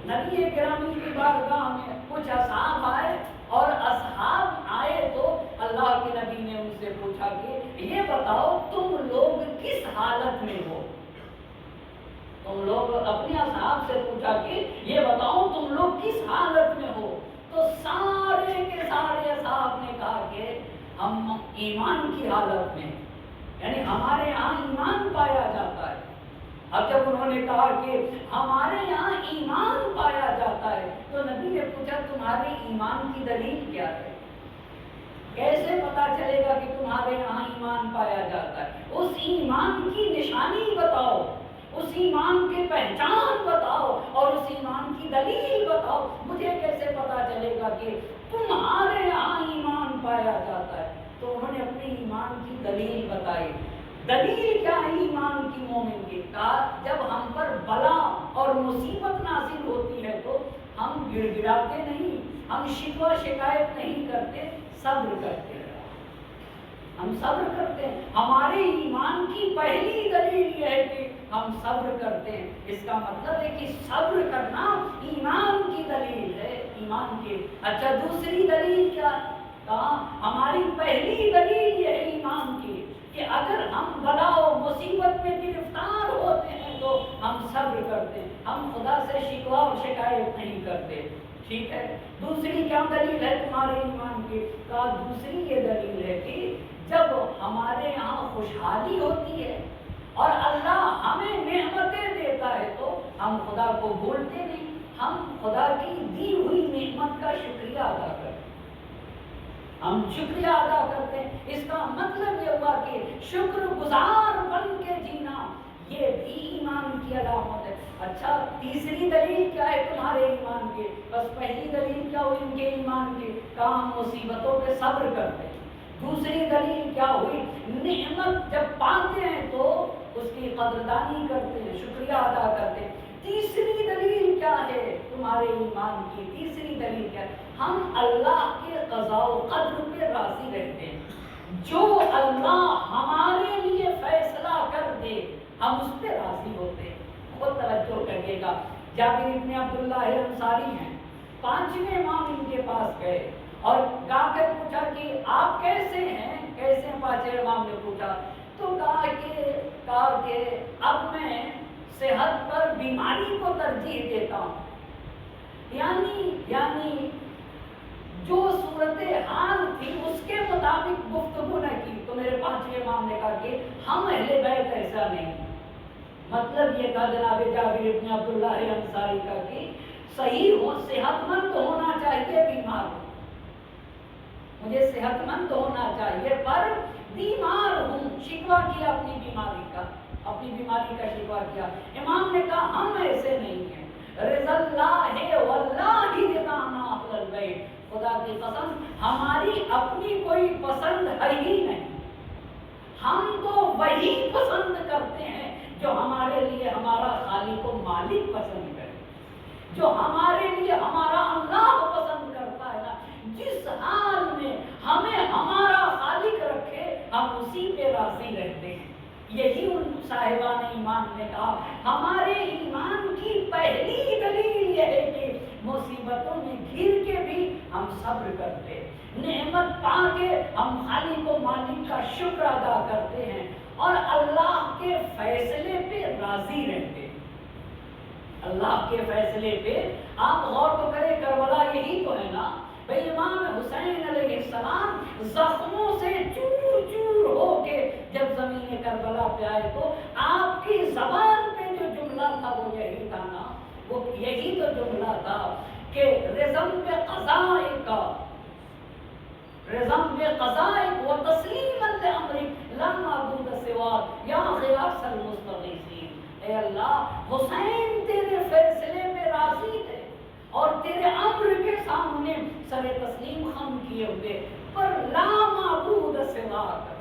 نبی گرامی کی بارگاہ میں کچھ اصحاب آئے، اور اصحاب آئے تو اللہ کے نبی نے ان سے پوچھا کہ یہ بتاؤ تم لوگ کس حالت میں ہو؟ تم لوگ اپنے اصحاب سے پوچھا کہ یہ بتاؤ تم لوگ کس حالت میں ہو؟ تو سارے کے سارے اصحاب نے کہا کہ ہم ایمان کی حالت میں، یعنی ہمارے یہاں ایمان پایا جاتا ہے۔ اب جب انہوں نے کہا کہ ہمارے یہاں ایمان پایا جاتا ہے تو نبی نے پوچھا تمہارے ایمان کی دلیل کیا ہے؟ کیسے پتا چلے گا کہ تمہارے یہاں ایمان پایا جاتا ہے؟ اس ایمان کی نشانی بتاؤ، اس ایمان کی پہچان بتاؤ اور اس ایمان کی دلیل بتاؤ، مجھے کیسے پتا چلے گا کہ تمہارے یہاں ایمان پایا جاتا ہے؟ تو انہوں نے اپنی ایمان کی دلیل بتائی۔ دلیل کیا ہے ایمان کی مومن کی؟ کہا جب ہم پر بلا اور مصیبت نازل ہوتی ہے تو ہم گڑ گڑاتے نہیں، ہم شکوہ شکایت نہیں کرتے، صبر کرتے ہیں، ہم صبر کرتے ہیں۔ ہمارے ایمان کی پہلی دلیل یہ ہے کہ ہم صبر کرتے ہیں، اس کا مطلب ہے کہ صبر کرنا ایمان کی دلیل ہے، ایمان کی۔ اچھا دوسری دلیل کیا ہے؟ کہا ہماری پہلی دلیل یہ ہے ایمان کی کہ اگر ہم بلا و مصیبت میں گرفتار ہوتے ہیں تو ہم صبر کرتے ہیں، ہم خدا سے شکوہ اور شکایت نہیں کرتے۔ ٹھیک ہے، دوسری کیا دلیل ہے تمہارے ایمان کی؟ کہا دوسری یہ دلیل ہے کہ جب ہمارے یہاں خوشحالی ہوتی ہے اور اللہ ہمیں نعمتیں دیتا ہے تو ہم خدا کو بھولتے نہیں، ہم خدا کی دی ہوئی نعمت کا شکریہ ادا کرتے ہیں، ہم شکریہ ادا کرتے ہیں۔ اس کا مطلب یہ ہوا کہ شکر گزار بن کے جینا یہ بھی ایمان کی علامت ہے۔ اچھا تیسری دلیل کیا ہے تمہارے ایمان کی؟ بس پہلی دلیل کیا ہوئی ان کے ایمان کی؟ کہ ہم مصیبتوں پہ صبر کرتے ہیں۔ دوسری دلیل کیا ہوئی؟ نعمت جب پاتے ہیں تو اس کی قدردانی کرتے ہیں، شکریہ ادا کرتے ہیں۔ تیسری دلیل کیا ہے تمہارے ایمان کی؟ تیسری دلیل کیا ہے؟ ہم اللہ کے قضاء و قدر پہ راضی رہتے ہیں، جو اللہ ہمارے لیے فیصلہ کر دے ہم اس پہ راضی ہوتے ہیں۔ بہت توجہ کریے گا، جابر ابن عبداللہ انصاری ہیں، 5ویں امام ان کے پاس گئے اور جا کر پوچھا کہ آپ کیسے ہیں؟ کیسے ہیں؟ 5ویں امام نے پوچھا تو کہا کہ اب میں صحت پر بیماری کو ترجیح دیتا ہوں، یعنی جو صورتحال تھی اس کے مطابق گفتگو نہ کی۔ تو میرے 5ویں امام نے کہا کہ ہم اہل بیت ایسا نہیں، مطلب یہ تھا جناب جابر ابن عبداللہ انصاری کا کہ صحیح ہو، صحت مند ہونا چاہیے، بیمار ہو، مجھے صحت مند ہونا چاہیے پر بیمار ہوں، شکوہ کیا اپنی بیماری کا شکوہ کیا۔ امام نے کہا ہم ایسے نہیں ہیں، رضا اللہ واللہ رضانا اہل البیت، خدا کی قسم ہماری اپنی کوئی پسند ہے ہی نہیں، ہم تو وہی پسند کرتے ہیں جو ہمارے لیے ہمارا خالق و مالک پسند کرے، جو ہمارے لیے ہمارا اللہ پسند کرتا ہے نا، جس حال میں ہمیں ہمارا خالق رکھے ہم اسی پہ راضی رہتے ہیں۔ یہی ان صاحبان ایمان نے کہا ہمارے ایمان کی پہلی دلیل یہ ہے کہ مصیبتوں میں گھر کے بھی ہم صبر کرتے، نعمت پا کے ہم خالق و مالک کا شکر ادا کرتے ہیں اور اللہ کے فیصلے پہ راضی رہتے ہیں۔ اللہ کے فیصلے پہ آپ غور تو کریں، کربلا یہی تو ہے نا بھئی، امام حسین علیہ السلام زخموں سے چور چور ہو کے جب زمین کربلا پہ آئے تو آپ کی زبان پہ جو جملہ تھا وہ یہی تھا نا، وہ یہی تو جملہ تھا کہ رزم پہ قضائک و تسلیما لامرک لا معبود سواک یا غیاث المستغیثین۔ اے اللہ، حسین تیرے فیصلے پہ راضی ہے اور تیرے امر کے سامنے سر تسلیم خم کیے ہوئے، پر لا معبود سواک،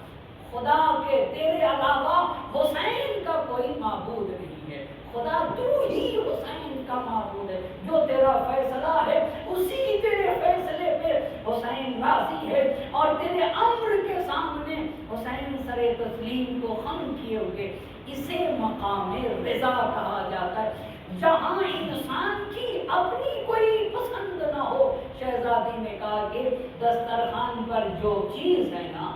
خدا کے تیرے علاوہ حسین کا کوئی معبود نہیں ہے، خدا تو ہی حسین کا معبود ہے، جو تیرا فیصلہ ہے اسی تیرے فیصلے پہ حسین راضی ہے اور تیرے امر کے سامنے حسین سر تسلیم کو خم کیے ہوئے۔ اسے مقام رضا کہا جاتا ہے، جہاں انسان کی اپنی کوئی پسند نہ ہو۔ شہزادی نے کہا کہ دسترخوان پر جو چیز ہے نا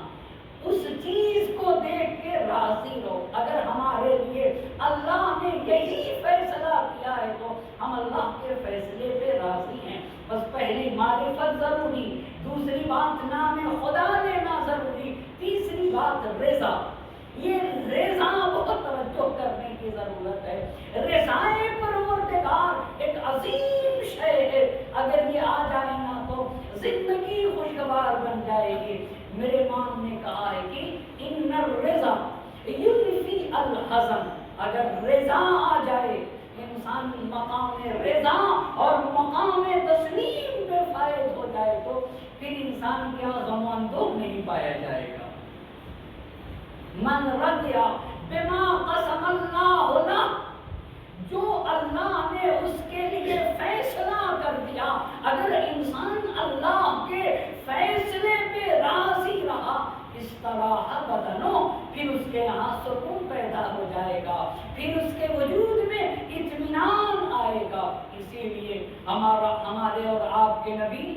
اس چیز کو دیکھ کے راضی رہو، اگر ہمارے لیے اللہ نے یہی فیصلہ کیا ہے تو ہم اللہ کے فیصلے پہ راضی ہیں۔ بس پہلی معرفت ضروری، دوسری بات نام خدا لینا ضروری، تیسری بات رضا۔ یہ رضا بہت توجہ کرنے کی ضرورت ہے۔ رضائے پروردگار ایک عظیم شے ہے، اگر یہ آ جائے نا تو زندگی خوشگوار بن جائے گی۔ میرے امام نے کہا ہے کہ ان الرضا یونفی الحزن، اگر رضا آ جائے انسان مقام رضا اور مقام تسلیم پہ فائز ہو جائے تو پھر انسان کیا غم و اندوہ نہیں پایا جائے گا۔ من رضیا بما قسم اللہ لہ، جو اللہ نے اس کے لیے فیصلہ کر دیا، اگر انسان اللہ کے فیصلے پہ راضی رہا، استراح بدنو، پھر اس کے یہاں سکون پیدا ہو جائے گا، پھر اس کے وجود میں اطمینان آئے گا۔ اسی لیے ہمارے اور آپ کے نبی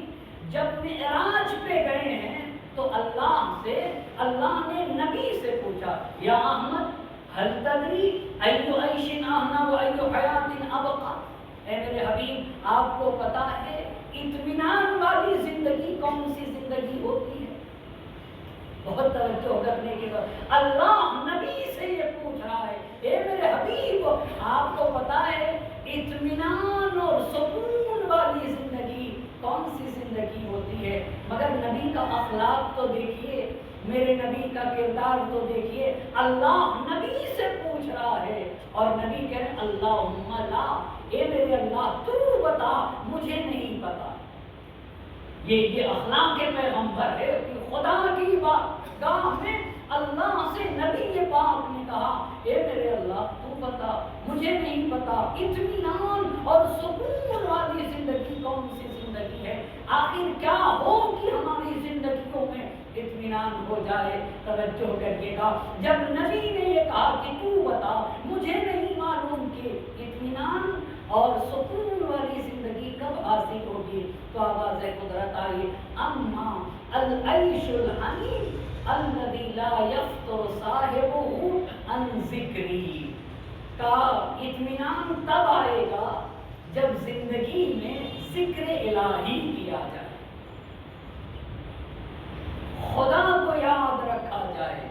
جب معراج پہ گئے ہیں تو اللہ نے نبی سے پوچھا، یا احمد هل تدری ایو عیش اہنا و ایو حیات ابقا، اے میرے حبیب آپ کو پتا ہے اطمینان والی زندگی کون سی زندگی ہوتی ہے؟ بہت توجہ کرنے کے بعد اللہ نبی سے یہ پوچھ رہا ہے، اے میرے حبیب، آپ کو پتا ہے اطمینان اور سکون والی زندگی کون سی زندگی ہوتی ہے؟ مگر نبی کا اخلاق تو دیکھیے، میرے نبی کا کردار تو دیکھیے، اللہ نبی سے پوچھ رہا ہے اور نبی کہہ رہے اللہم لا، اے میرے اللہ تو بتا، مجھے نہیں پتا۔ یہ اخلاق کے پیغمبر ہے کہ خدا کی بارگاہ میں اللہ سے نبی پاک نے کہا اے میرے اللہ تو بتا، مجھے نہیں پتا۔ اطمینان اور سکون والی زندگی کون سی زندگی ہے؟ آخر کیا ہو کہ ہماری زندگیوں میں اطمینان ہو جائے؟ توجہ کریے گا، جب نبی نے یہ کہا کہ تو بتا، مجھے نہیں معلوم کہ اطمینان اور سکون والی زندگی کب حاصل ہوگی، تو آواز قدرت آئی اما العیش الحنین الذی لا یفتر صاحبہ عن ذکری، کا اطمینان تب آئے گا جب زندگی میں ذکر الہی کیا جائے، خدا کو یاد رکھا جائے۔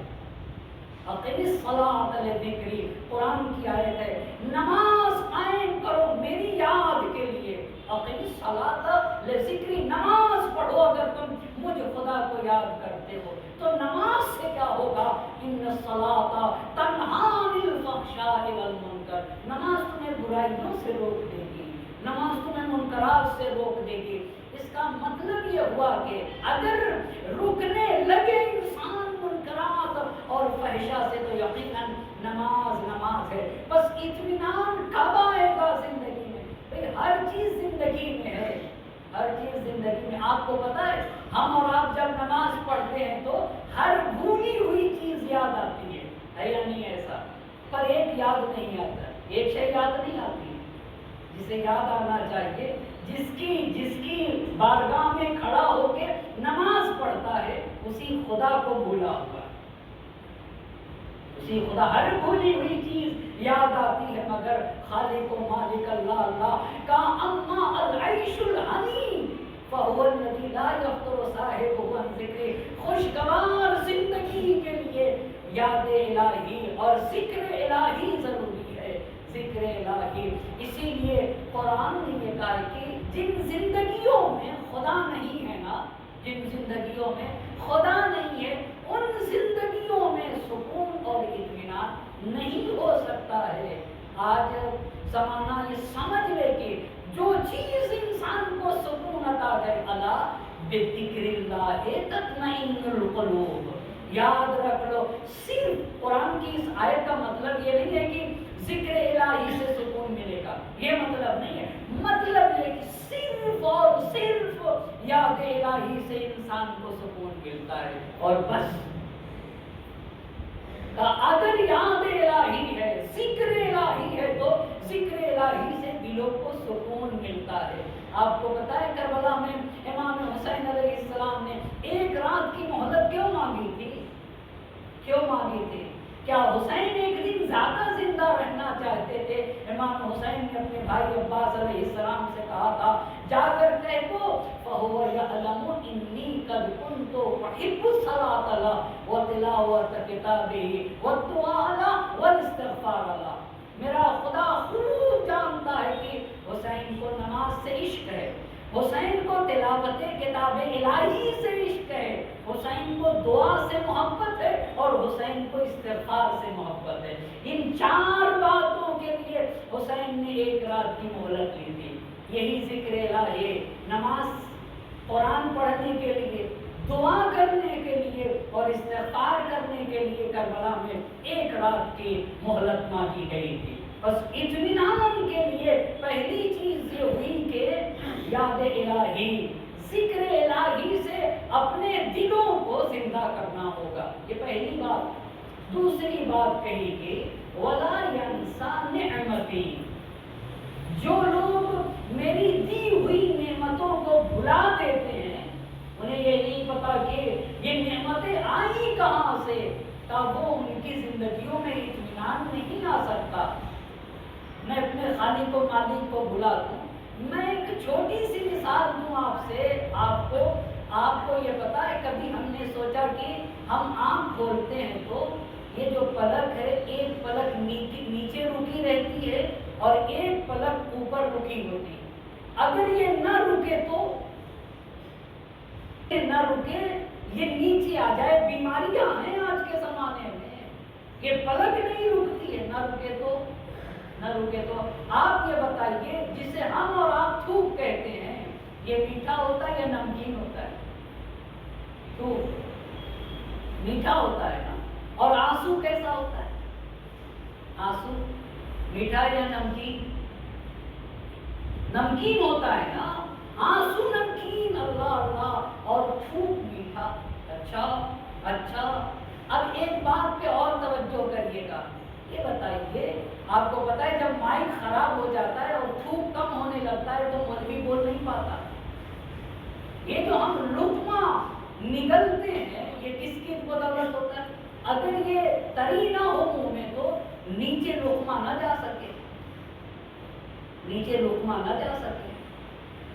اقم الصلاۃ لذکری، قرآن کی آیت ہے، نماز قائم کرو میری یاد کے لیے۔ اقم الصلاۃ لذکری، نماز پڑھو اگر تم مجھ خدا کو یاد کرتے ہو تو نماز سے کیا ہوگا؟ ان الصلاۃ تنہی عن الفحشاء والمنکر، نماز تمہیں برائیوں سے روک دے گی، نماز تمہیں منکرات سے روک دے گی۔ اس کا مطلب یہ ہوا کہ اگر رکنے لگے انسان منکرات اور فحشاء سے تو یقیناً نماز ہے۔ بس اطمینان کب آئے گا زندگی میں؟ بھئی ہر چیز زندگی میں ہے، ہر چیز زندگی میں۔ آپ کو پتا ہے ہم اور آپ جب نماز پڑھتے ہیں تو ہر بھولی ہوئی چیز یاد آتی ہے یا نہیں ایسا؟ پر ایک یاد نہیں آتا، ایک شے یاد نہیں آتی جسے یاد آنا چاہیے، جس کی بارگاہ میں کھڑا ہو کے نماز پڑھتا ہے اسی خدا کو بھولا ہوا، اسی خدا۔ ہر بھولی ہوئی چیز یاد آتی ہے مگر خالق و مالک اللہ کا اما العیش الحنین فهو الذی لا یفتر صاحبہ عن ذکری، خوشگوار زندگی کے لیے یاد الہی اور ذکر الہی ضروری ہے، ذکر الہی۔ اسی لیے قرآن نے یہ کہا کہ جن زندگیوں میں خدا نہیں ہے نا، جن زندگیوں میں خدا نہیں ہے ان زندگیوں میں سکون اور اطمینان نہیں ہو سکتا ہے۔ آج زمانہ یہ سمجھ لے کہ جو چیز انسان کو سکون عطا کرے، الا بذکر اللہ تطمئن القلوب، یاد رکھ لو۔ صرف قرآن کی اس آیت کا مطلب یہ نہیں ہے کہ ذکر الہی سے سکون ملے گا، یہ مطلب نہیں ہے۔ مطلب یہ کہ صرف اور صرف یاد الہی سے انسان کو سکون ملتا ہے اور بس۔ اگر یاد الہی ہے، ذکر الہی ہے تو ذکر الہی سے دلوں کو سکون ملتا ہے۔ آپ کو پتا ہے کربلا میں امام حسین علیہ السلام نے ایک رات کی مہلت کیوں مانگی تھی؟ کیوں مانگی تھی؟ کیا حسین ایک دن زیادہ زندہ رہنا چاہتے تھے؟ امام حسین نے اپنے بھائی عباس علیہ السلام سے کہا تھا جا کر کہہ دو فَهُوَ يَعْلَمُ إِنِّي قَدْ كُنْتُ أُحِبُّ الصَّلَاةَ لَهُ وَتِلَاوَةَ كِتَابِهِ وَالدُّعَاءَ لَهُ وَالِاسْتِغْفَارَ لَهُ، میرا خدا خوب جانتا ہے کہ حسین کو نماز سے عشق ہے، حسین کو تلاوت کتاب الہی سے عشق ہے، حسین کو دعا سے محبت ہے اور حسین کو استغفار سے محبت ہے۔ ان چار باتوں کے لیے حسین نے ایک رات کی مہلت لی تھی۔ یہی ذکر الہی، نماز قرآن پڑھنے کے لیے، دعا کرنے کے لیے اور استغفار کرنے کے لیے کربلا میں ایک رات کی مہلت مانگی گئی تھی۔ بس اطمینان کے لیے پہلی چیز یہ ہوئی کہ یاد الہی، ذکر الہی سے اپنے دلوں کو زندہ کرنا ہوگا، یہ پہلی بات۔ دوسری بات کہی کہ وَلَا يَنْسَى نِعْمَتِي، جو لوگ میری دی ہوئی نعمتوں کو بھلا دیتے ہیں، انہیں یہ نہیں پتا کہ یہ نعمتیں آئی کہاں سے، تب وہ ان کی زندگیوں میں اطمینان نہیں آ سکتا۔ میں اپنے خالق و مالک کو بھلا دوں، میں ایک چھوٹی سی مثال دوں آپ سے، آپ کو یہ پتا ہے کبھی ہم نے سوچا کہ ہم آنکھ کھولتے ہیں تو یہ جو پلک ہے ایک پلک نیچے رکی رہتی ہے اور ایک پلک اوپر رکی ہوتی ہے، اگر یہ نہ رکے تو نہ رکے، یہ نیچے آ جائے، بیماریاں ہیں آج کے زمانے میں، یہ پلک نہیں رکتی ہے، نہ رکے تو آپ یہ بتائیے جسے ہم اور آپ تھوک کہتے ہیں، یہ میٹھا ہوتا ہے یا نمکین ہوتا ہے؟ تھوک میٹھا ہوتا ہے نا، اور آنسو کیسا ہوتا ہے؟ آنسو میٹھا یا نمکین؟ نمکین ہوتا ہے نا، آنسو نمکین، اللہ اللہ، اور تھوک میٹھا۔ اچھا اب ایک بات پہ اور توجہ کریے گا، یہ بتائیے آپ کو پتا ہے جب مائک خراب ہو جاتا ہے اور تھوک کم ہونے لگتا ہے تو مولوی بول نہیں پاتا، یہ جو ہم لقمہ نگلتے ہیں یہ کس کی بدولت ہوتا ہے؟ اگر یہ تری نہ ہو منہ میں تو نیچے لقمہ نہ جا سکے،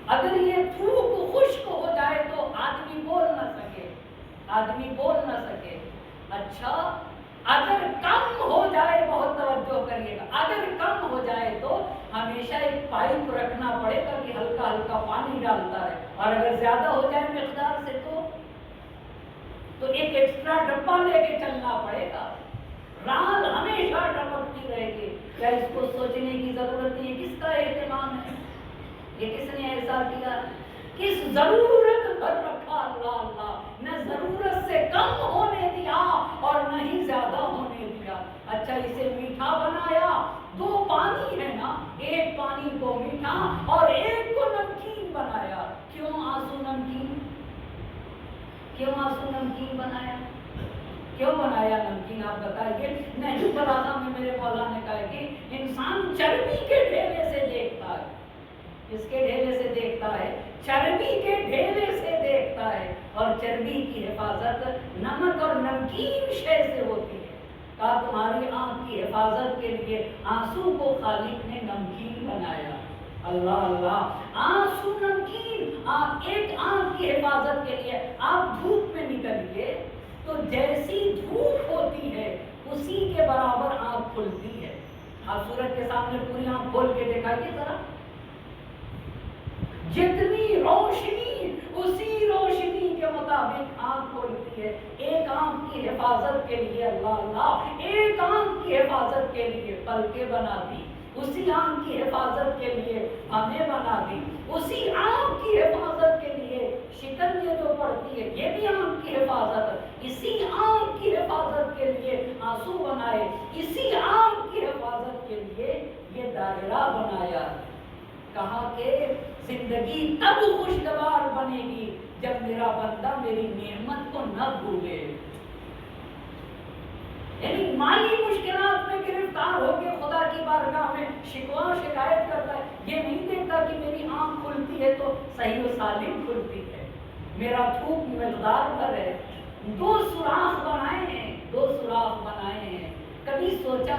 اگر یہ تھوک خشک ہو جائے تو آدمی بول نہ سکے۔ اچھا اگر کم ہو جائے، بہت توجہ کریے گا، اگر کم ہو جائے تو ہمیشہ ایک پائپ رکھنا پڑے گا کہ ہلکا ہلکا پانی ڈالتا ہے، اور اگر زیادہ ہو جائے مقدار سے تو ایک ایکسٹرا ڈبہ لے کے چلنا پڑے گا، رال ہمیشہ ٹپکتی رہے گی۔ کیا اس کو سوچنے کی ضرورت نہیں ہے کس کا اہتمام ہے؟ یہ کس نے ایسا کیا؟ کس ضرورت پر رکھا؟ اللہ اللہ، نہ ضرورت سے کم ہونے دیا اور نہ ہی زیادہ ہونے دیا۔ اچھا اسے میٹھا بنایا، دو پانی ہے نا، ایک پانی کو میٹھا اور ایک کو نمکین بنایا۔ کیوں آنسو نمکین بنایا؟ کیوں بنایا نمکین؟ آپ بتائیے۔ نہیں بلاغہ میں میرے مولا نے کہا کہ انسان چربی کے ڈھیلے سے دیکھتا ہے، اس کے ڈھیلے سے دیکھتا ہے، چربی کے ڈھیلے سے دیکھتا ہے، اور چربی کی حفاظت نمک اور نمکین شے سے ہوتی ہے۔ کہا تمہاری آنکھ کی حفاظت کے لیے آنسو کو خالق نے نمکین بنایا۔ اللہ اللہ، آنسو نمکین، ایک آنکھ کی حفاظت کے لیے۔ آپ دھوپ میں نکلیے تو جیسی دھوپ ہوتی ہے اسی کے برابر آنکھ کھلتی ہے۔ آپ سورج کے سامنے پوری آنکھ کھول کے دکھائیے ذرا، جتنی روشنی اسی روشنی کے مطابق آنکھ کھولتی ہے۔ ایک آنکھ کی حفاظت کے لیے اللہ اللہ، ایک آنکھ کی حفاظت کے لیے پلکیں بنا دی، اسی آنکھ کی حفاظت کے لیے ہمیں بنا دی، اسی آنکھ کی حفاظت کے لیے شکنجے جو پڑتی ہے یہ بھی آنکھ کی حفاظت، اسی آنکھ کی حفاظت کے لیے آنسو بنائے، اسی آنکھ کی حفاظت کے لیے یہ دائرہ بنایا۔ کہا کہ زندگی تب خوشگوار بنے گی جب میرا بندہ میری نعمت کو نہ بھولے۔ یعنی مالی مشکلات میں گرفتار ہو کے خدا کی بارگاہ میں شکوہ شکایت کرتا ہے، یہ نہیں دیکھتا کہ میری آنکھ کھلتی ہے تو صحیح و سالم کھلتی ہے، میرا تھوک مقدار بھر ہے۔ دو سوراخ بنائے ہیں، کبھی سوچا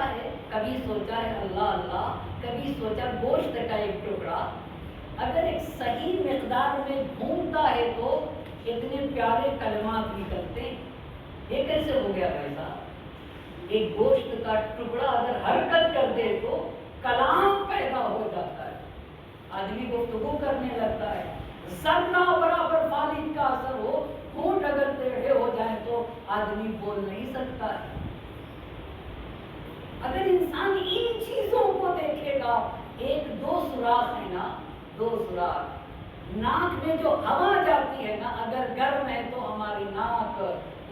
ہے اللہ اللہ، کبھی سوچا گوشت کا ایک ٹکڑا اگر ایک صحیح مقدار میں گھومتا ہے تو اتنے پیارے کلمات نکلتے ہیں، یہ کیسے ہو گیا بھائی صاحب؟ ایک گوشت کا ٹکڑا اگر حرکت کر دے تو کلام پیدا ہو جاتا ہے، آدمی گفتگو کرنے لگتا ہے، ذرہ برابر فالج کا اثر ہو، ہونٹ اگر ٹیڑھے ہو جائیں تو آدمی بول نہیں سکتا ہے۔ اگر انسان ان چیزوں کو دیکھے گا، دو سوراخ ہے نا، دو سوراخ، ناک میں جو ہوا جاتی ہے نا، اگر گرم ہے تو ہماری ناک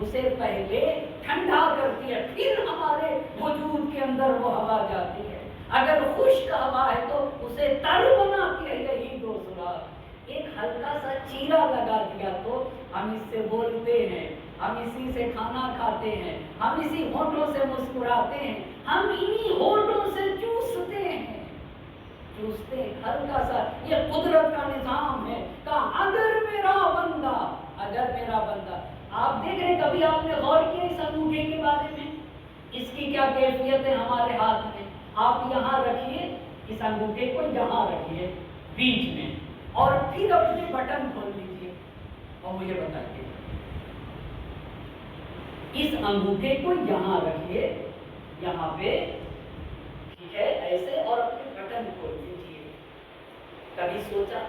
اسے پہلے ٹھنڈا کرتی ہے، پھر ہمارے وجود کے اندر وہ ہوا جاتی ہے، اگر خشک ہوا ہے تو اسے تر بناتی ہے۔ یہی دو سوراخ، ایک ہلکا سا چیرا لگا دیا تو ہم اس سے بولتے ہیں، ہم اسی سے کھانا کھاتے ہیں، ہم اسی ہونٹوں سے مسکراتے ہیں، ہم انہی ہونٹوں سے چوستے ہیں، ہلکا سا، یہ قدرت کا نظام ہے۔ کہا اگر میرا بندہ، آپ دیکھ رہے کبھی آپ نے غور کیا اس انگوٹھے کے بارے میں، اس کی کیا کیفیت ہے ہمارے ہاتھ میں؟ آپ یہاں رکھیے، اس انگوٹھے کو یہاں رکھیے بیچ میں، اور پھر اپنے بٹن کھول لیجیے اور مجھے بتائیے، اس انگوٹھے کو یہاں رکھیے، یہاں پہ، ٹھیک ہے، ایسے، اور اپنے بٹن کھول لیجیے۔ کبھی سوچا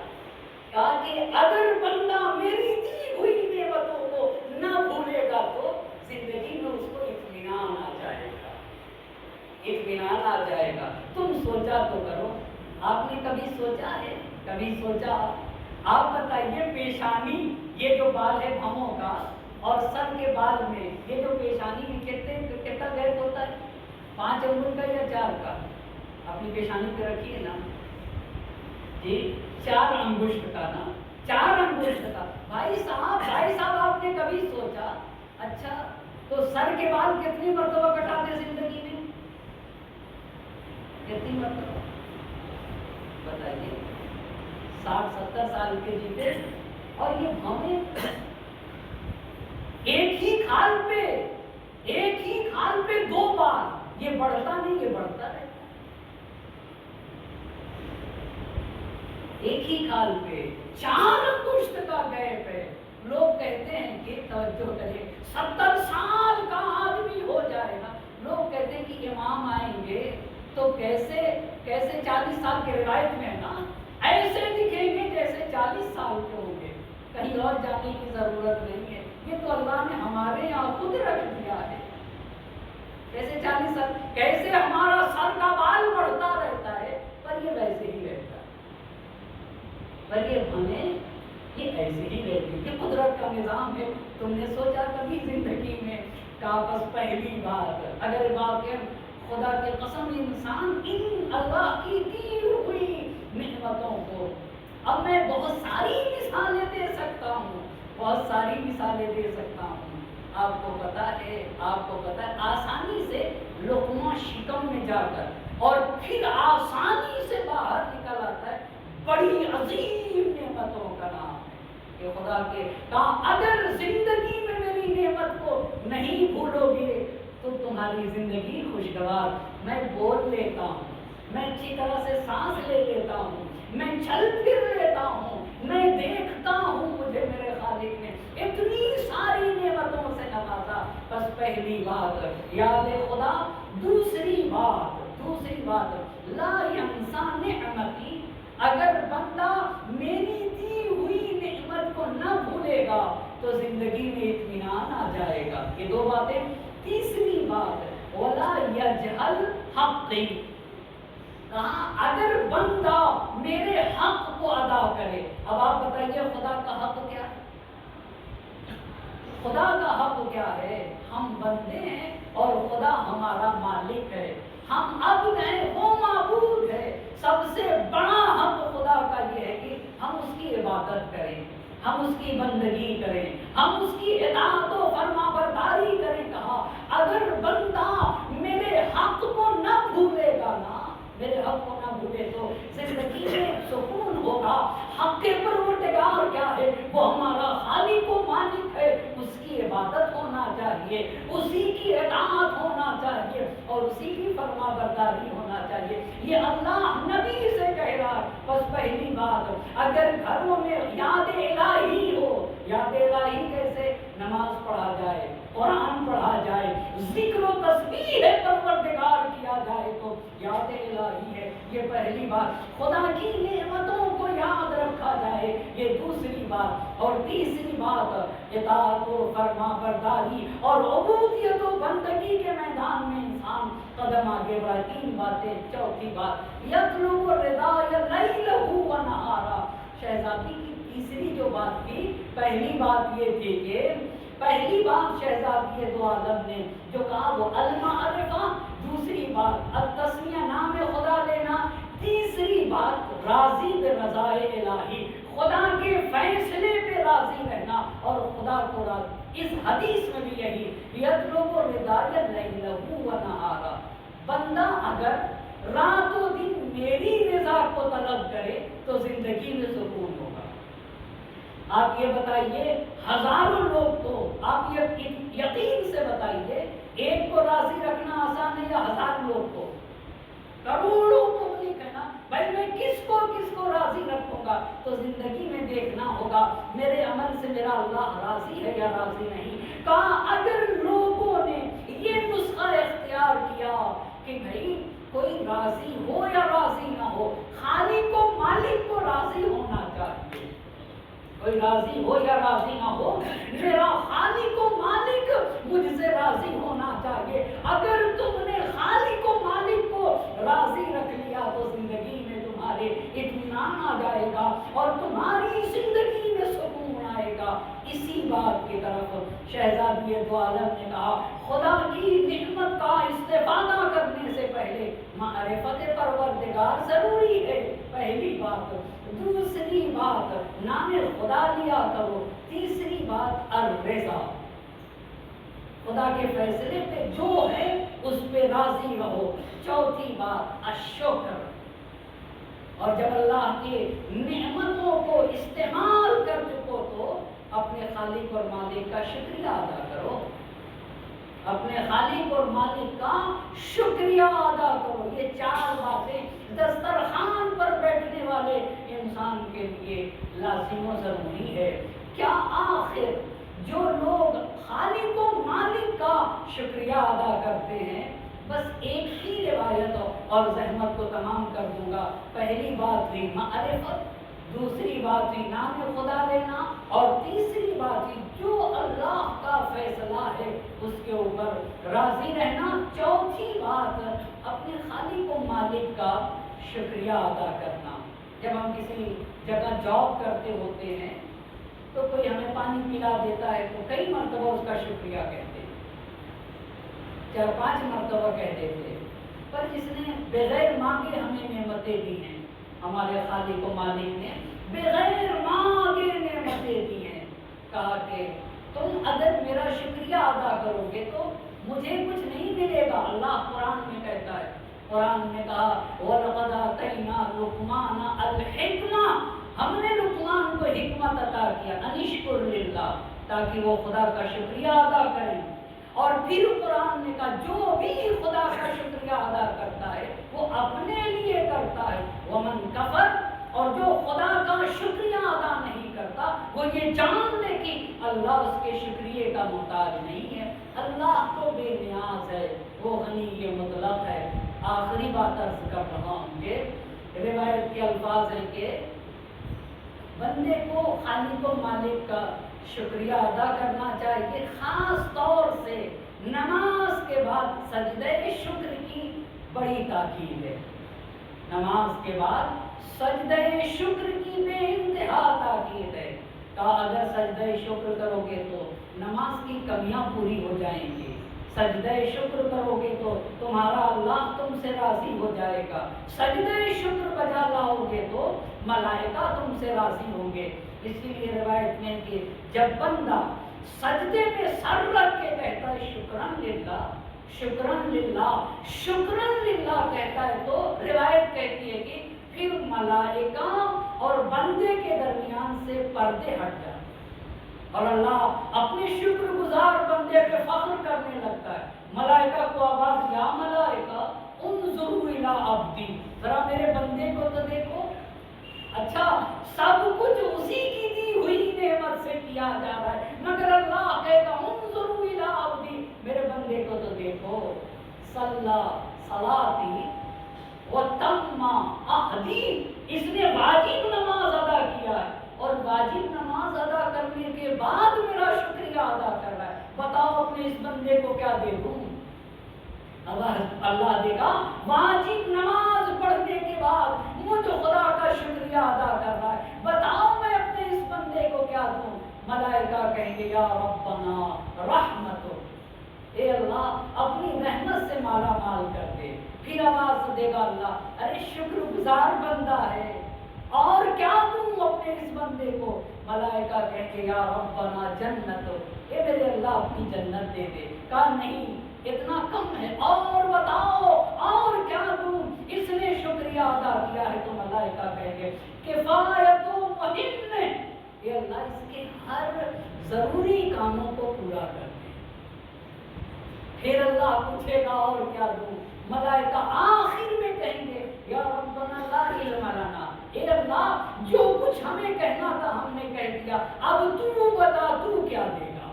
کہ اگر بندہ میری دی ہوئی نعمتوں کو نہ بھولے گا تو زندگی میں اس کو اطمینان آ جائے گا، اطمینان آ جائے گا۔ تم سوچا تو کرو، آپ نے کبھی سوچا ہے؟ کبھی سوچا؟ آپ بتائیے، پیشانی، یہ جو بال ہے بھووں کا، اور سر کے بال میں یہ جو پیشانی میں کتنا گیپ ہوتا ہے؟ 5 انگل کا یا 4 کا؟ اپنی پیشانی پہ رکھیے نا جی، 4 انگشت کا نا، 4 انگشت کا۔ بھائی صاحب آپ نے کبھی سوچا، اچھا تو سر کے بال کتنی مرتبہ کٹاتے زندگی میں؟ کتنی مرتبہ بتائیے؟ 60-70 سال کے جیتے، اور یہ ہمیں ایک ہی کھال پہ 2 بار، یہ بڑھتا نہیں، یہ بڑھتا رہتا، ایک ہی کھال پہ 4 انگشت کا گیپ ہے۔ لوگ کہتے ہیں کہ توجہ کریں، 70 سال کا آدمی ہو جائے گا، لوگ کہتے ہیں کہ امام آئیں گے تو کیسے 40 سال کی روایت میں نا ایسے دکھیں گے جیسے 40 سال کے ہوں گے، کہیں اور جانے کی ضرورت نہیں ہے، یہ تو اللہ نے ہمارے یہاں خود رکھ دیا ہے۔ کیسے 40 سال، کیسے ہمارا سر کا بال بڑھتا رہتا ہے، پر یہ ویسے ہی رہتا ہے، پر یہ ہمیں یہ ایسے ہی رہتی ہے، یہ قدرت کا نظام ہے۔ تم نے سوچا کبھی زندگی میں بس پہلی بات، اگر واقعی خدا کی قسم انسان ان اللہ کی دی ہوئی نعمتوں کو، اب میں بہت ساری مثالیں دے سکتا ہوں، بہت ساری مثالیں دے سکتا ہوں، آپ کو پتا ہے آسانی سے لقمہ شکم میں جا کر اور پھر آسانی سے باہر نکل آتا ہے، بڑی عظیم نعمتوں کا نام ہے کہ خدا کے کہا اگر زندگی میں میری نعمت کو نہیں بھولو گے تو تمہاری زندگی خوشگوار۔ میں بول لیتا ہوں، میں اچھی طرح سے سانس لے لیتا ہوں، میں چل پھر لیتا ہوں، میں دیکھتا ہوں، مجھے میرے خالق نے اتنی ساری نعمتوں سے نوازا۔ بس پہلی بات یاد خدا، دوسری بات لا ینسا نعمتی، اگر بندہ میری دی ہوئی نعمت کو نہ بھولے گا تو زندگی میں اطمینان آ جائے گا۔ یہ 2 باتیں۔ تیسری بات ولا یجہل حقی، کہا اگر بندہ میرے حق کو ادا کرے۔ اب آپ بتائیے خدا کا حق کیا ہے؟ خدا کا حق کیا ہے؟ ہم بندے ہیں اور خدا ہمارا مالک ہے، ہم عبد ہیں، وہ معبود ہے۔ سب سے بڑا حق خدا کا یہ ہے کہ ہم اس کی عبادت کریں، ہم اس کی بندگی کریں، ہم اس کی اطاعت و فرما برداری کریں۔ کہا اگر بندہ میرے حق کو نہ بھولے گا نا، میرے حق کو نہ بھولے تو زندگی میں سکون ہوگا۔ حق کے پروردگار کیا ہے؟ وہ ہمارا خالق و مالک ہے، اس کی عبادت ہونا چاہیے، اسی کی اطاعت ہونا چاہیے اور اسی کی فرما برداری ہونا چاہیے۔ یہ اللہ نبی سے کہہ رہا ہے۔ بس پہلی بات، اگر گھروں میں یاد الہی ہو، یاد الہی کیسے؟ نماز پڑھا جائے، قرآن پڑھا جائے، ذکر و تسبیح پروردگار کیا جائے تو یاد الہی ہے، یہ پہلی بات۔ خدا کی نعمتوں کو یاد رکھا جائے، یہ دوسری بات۔ اور تیسری بات اطاعت و فرما برداری اور عبودیت و بندگی کے میدان میں انسان قدم آگے بڑھائے۔ 3 باتیں۔ چوتھی بات یطلب الرضا لیلہ و نہارا، شہزادی کی تیسری جو بات تھی، پہلی بات یہ تھی کہ پہلی بات شہزادی دو عالم نے جو کہا وہ المعرفہ، دوسری بات التسمیہ، نام خدا لینا، تیسری بات راضی برضائے الہی، خدا کے فیصلے پہ راضی رہنا اور خدا کو راضی۔ اس حدیث میں بھی یہی یطلب الرضا لیلہ و نہارا، بندہ اگر رات و دن میری رضا کو طلب کرے تو زندگی میں سکون ہوگا۔ آپ یہ بتائیے، ہزاروں لوگ کو آپ یہ یقین سے بتائیے، ایک کو راضی رکھنا آسان ہے یا 1000 لوگ کو؟ کروڑوں پبلک ہے نا، بھائی میں کس کو راضی رکھوں گا؟ تو تو زندگی میں دیکھنا ہوگا میرے عمل سے میرا اللہ راضی ہے یا راضی نہیں۔ کہا اگر لوگوں نے یہ نسخہ اختیار کیا کہ بھئی کوئی راضی ہو یا راضی نہ ہو، خالق و مالک کو راضی ہونا چاہیے، کوئی راضی ہو یا راضی نہ ہو، میرا خالق و مالک مجھ سے راضی ہونا چاہیے۔ اگر تم نے خالق و مالک کو راضی رکھ لیا تو زندگی میں تمہارے اطمینان آ جائے گا اور تمہاری زندگی میں سکون آئے گا۔ اسی بات کی طرف شہزادی دو عالم نے کہا خدا کی نعمت کا استفادہ کرنے سے پہلے معرفت پروردگار ضروری ہے، پہلی بات۔ دوسری بات نام خدا لیا کرو۔ تیسری بات الرضا، خدا کے فیصلے پہ جو ہے اس پہ راضی رہو۔ چوتھی بات الشکر، اور جب اللہ کے نعمتوں کو استعمال کر چکو تو اپنے خالق اور مالک کا شکریہ ادا کرو، اپنے خالق اور مالک کا شکریہ ادا کرو۔ یہ چار باتیں دسترخوان پر بیٹھنے والے انسان کے لیے لازم و ضروری ہے۔ کیا آخر جو لوگ خالق و مالک کا شکریہ ادا کرتے ہیں، بس ایک ہی روایت اور زحمت کو تمام کر دوں گا۔ پہلی بات ہوئی معرفت، دوسری بات ہوئی نام خدا لینا، اور تیسری بات ہوئی جو اللہ کا فیصلہ ہے اس کے اوپر راضی رہنا۔ چوتھی بات اپنے خالق و مالک کا شکریہ ادا کرنا۔ جب ہم کسی جگہ جاب کرتے ہوتے ہیں تو کوئی ہمیں پانی پلا دیتا ہے تو کئی مرتبہ اس کا شکریہ کہتے ہیں، 4-5 مرتبہ کہہ دیتے ہیں، پر جس نے بغیر مانگے ہمیں نعمتیں دی ہیں، ہمارے خالق و مالک نے بغیر مانگے نعمتیں دی ہیں، کہا کہ تم اگر میرا شکریہ ادا کرو گے تو مجھے کچھ نہیں ملے گا۔ اللہ قرآن میں کہتا ہے، قرآن میں کہا وَلَقَدْ آتَيْنَا لُقْمَانَ الْحِکْمَةَ، ہم نے لقمان کو حکمت عطا کیا، انشکر للہ، تاکہ وہ خدا کا شکریہ ادا کریں۔ اور پھر قرآن نے کہا جو بھی خدا کا شکریہ ادا کرتا ہے وہ اپنے لیے کرتا ہے، ومن کفر، اور جو خدا کا شکریہ ادا نہیں کرتا وہ یہ جان لے کہ اللہ اس کے شکریہ کا محتاج نہیں ہے، اللہ تو بے نیاز ہے، وہ غنی مطلق ہے۔ آخری بات عرض کر رہا ہوں کہ روایت کے الفاظ ہیں کہ بندے کو خالق و مالک کا شکریہ ادا کرنا چاہیے، خاص طور سے نماز کے بعد سجدہ شکر کی بڑی تاکید ہے، نماز کے بعد سجدہ شکر کی بے انتہا تاکید ہے۔ کہا اگر سجدہ شکر کرو گے تو نماز کی کمیاں پوری ہو جائیں گی، سجدہ شکر کرو گے تو تمہارا اللہ تم سے راضی ہو جائے گا، سجدہ شکر بجا لاؤ گے تو ملائکہ تم سے راضی ہوں گے۔ اسی لیے روایت میں کہ جب بندہ سجدے میں سر رکھ کے کہتا ہے شکرن للہ، شکرن للہ، شکرن للہ کہتا ہے تو روایت کہتی ہے کہ پھر ملائکہ اور بندے کے درمیان سے پردے ہٹ جاتے اور اللہ اپنے شکر گزار بندے پہ فخر کرنے لگتا ہے۔ ملائکہ کو آواز، یا ملائکہ انظروا الی عبدی، ذرا میرے بندے کو تو دیکھو، اچھا سب کچھ اسی کی دی ہوئی نعمت سے کیا جا رہا ہے، مگر اللہ کہے گا انظروا الی عبدی، میرے بندے کو تو دیکھو، صلی صلاتی وتم عہدی، اس نے واجب نماز ادا کیا ہے اور واجب نماز ادا کرنے کے بعد میرا شکریہ ادا کر رہا ہے، بتاؤ اپنے اس بندے کو کیا دے دوں؟ اللہ دے گا واجب نماز پڑھنے کے بعد مجھ خدا کا شکریہ ادا کر رہا ہے، بتاؤ میں اپنے اس بندے کو کیا دوں؟ ملائکہ کہیں گے یا ربنا رحمتو، اے اللہ اپنی رحمت سے مالا مال کر دے۔ پھر آواز دے گا اللہ، ارے شکر گزار بندہ ہے اور کیا دوں اپنے اس بندے کو؟ ملائکہ کہیں گے یا ربنا جنت، اے میرے اللہ اپنی جنت دے دے۔ کہا نہیں اتنا کم ہے، اور بتاؤ اور کیا دوں؟ اس نے شکریہ ادا کیا ہے تو ملائکہ کہیں گے کفایت و مہم، اے اللہ اس کے ہر ضروری کاموں کو پورا کر دے۔ پھر اللہ پوچھے گا اور کیا دوں؟ ملائکہ آخر میں کہیں گے یا ربنا لا علم لنا اے اللہ جو کچھ ہمیں کہنا تھا ہم نے کہہ دیا، اب تو بتا تو کیا دے گا،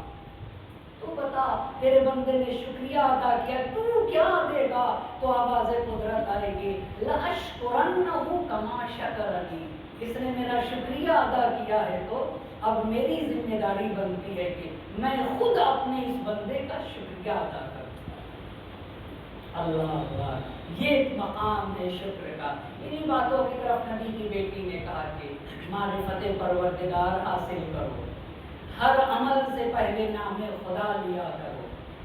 تو بتا۔ تیرے بندے نے شکریہ ادا کیا، تو کیا دے گا؟ تو آواز قدرت آئے گی، لَأَشْكُرَنَّهُ كَمَا شَكَرَنِي، اس نے میرا شکریہ ادا کیا ہے تو اب میری ذمہ داری بنتی ہے کہ میں خود اپنے اس بندے کا شکریہ ادا کروں۔ اللہ اللہ، یہ مقام ہے شکر کا۔ انہی باتوں کی طرف نبی کی بیٹی نے کہا کہ معرفت پروردگار حاصل کرو، ہر عمل سے پہلے نام خدا لیا کرو،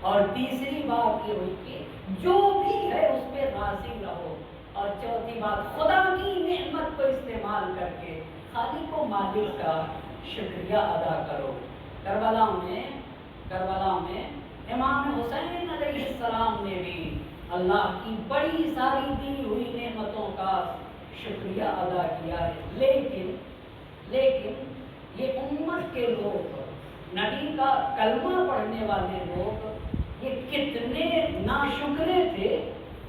اور تیسری بات یہ ہوئی کہ جو بھی ہے اس پہ راضی رہو، اور چوتھی بات خدا کی نعمت کو استعمال کر کے خالق و مالک کا شکریہ ادا کرو۔ کربلا میں امام حسین علیہ السلام نے بھی اللہ کی بڑی ساری دی ہوئی نعمتوں کا شکریہ ادا کیا ہے، لیکن یہ امت کے لوگ، نبی کا کلمہ پڑھنے والے لوگ، یہ کتنے ناشکرے تھے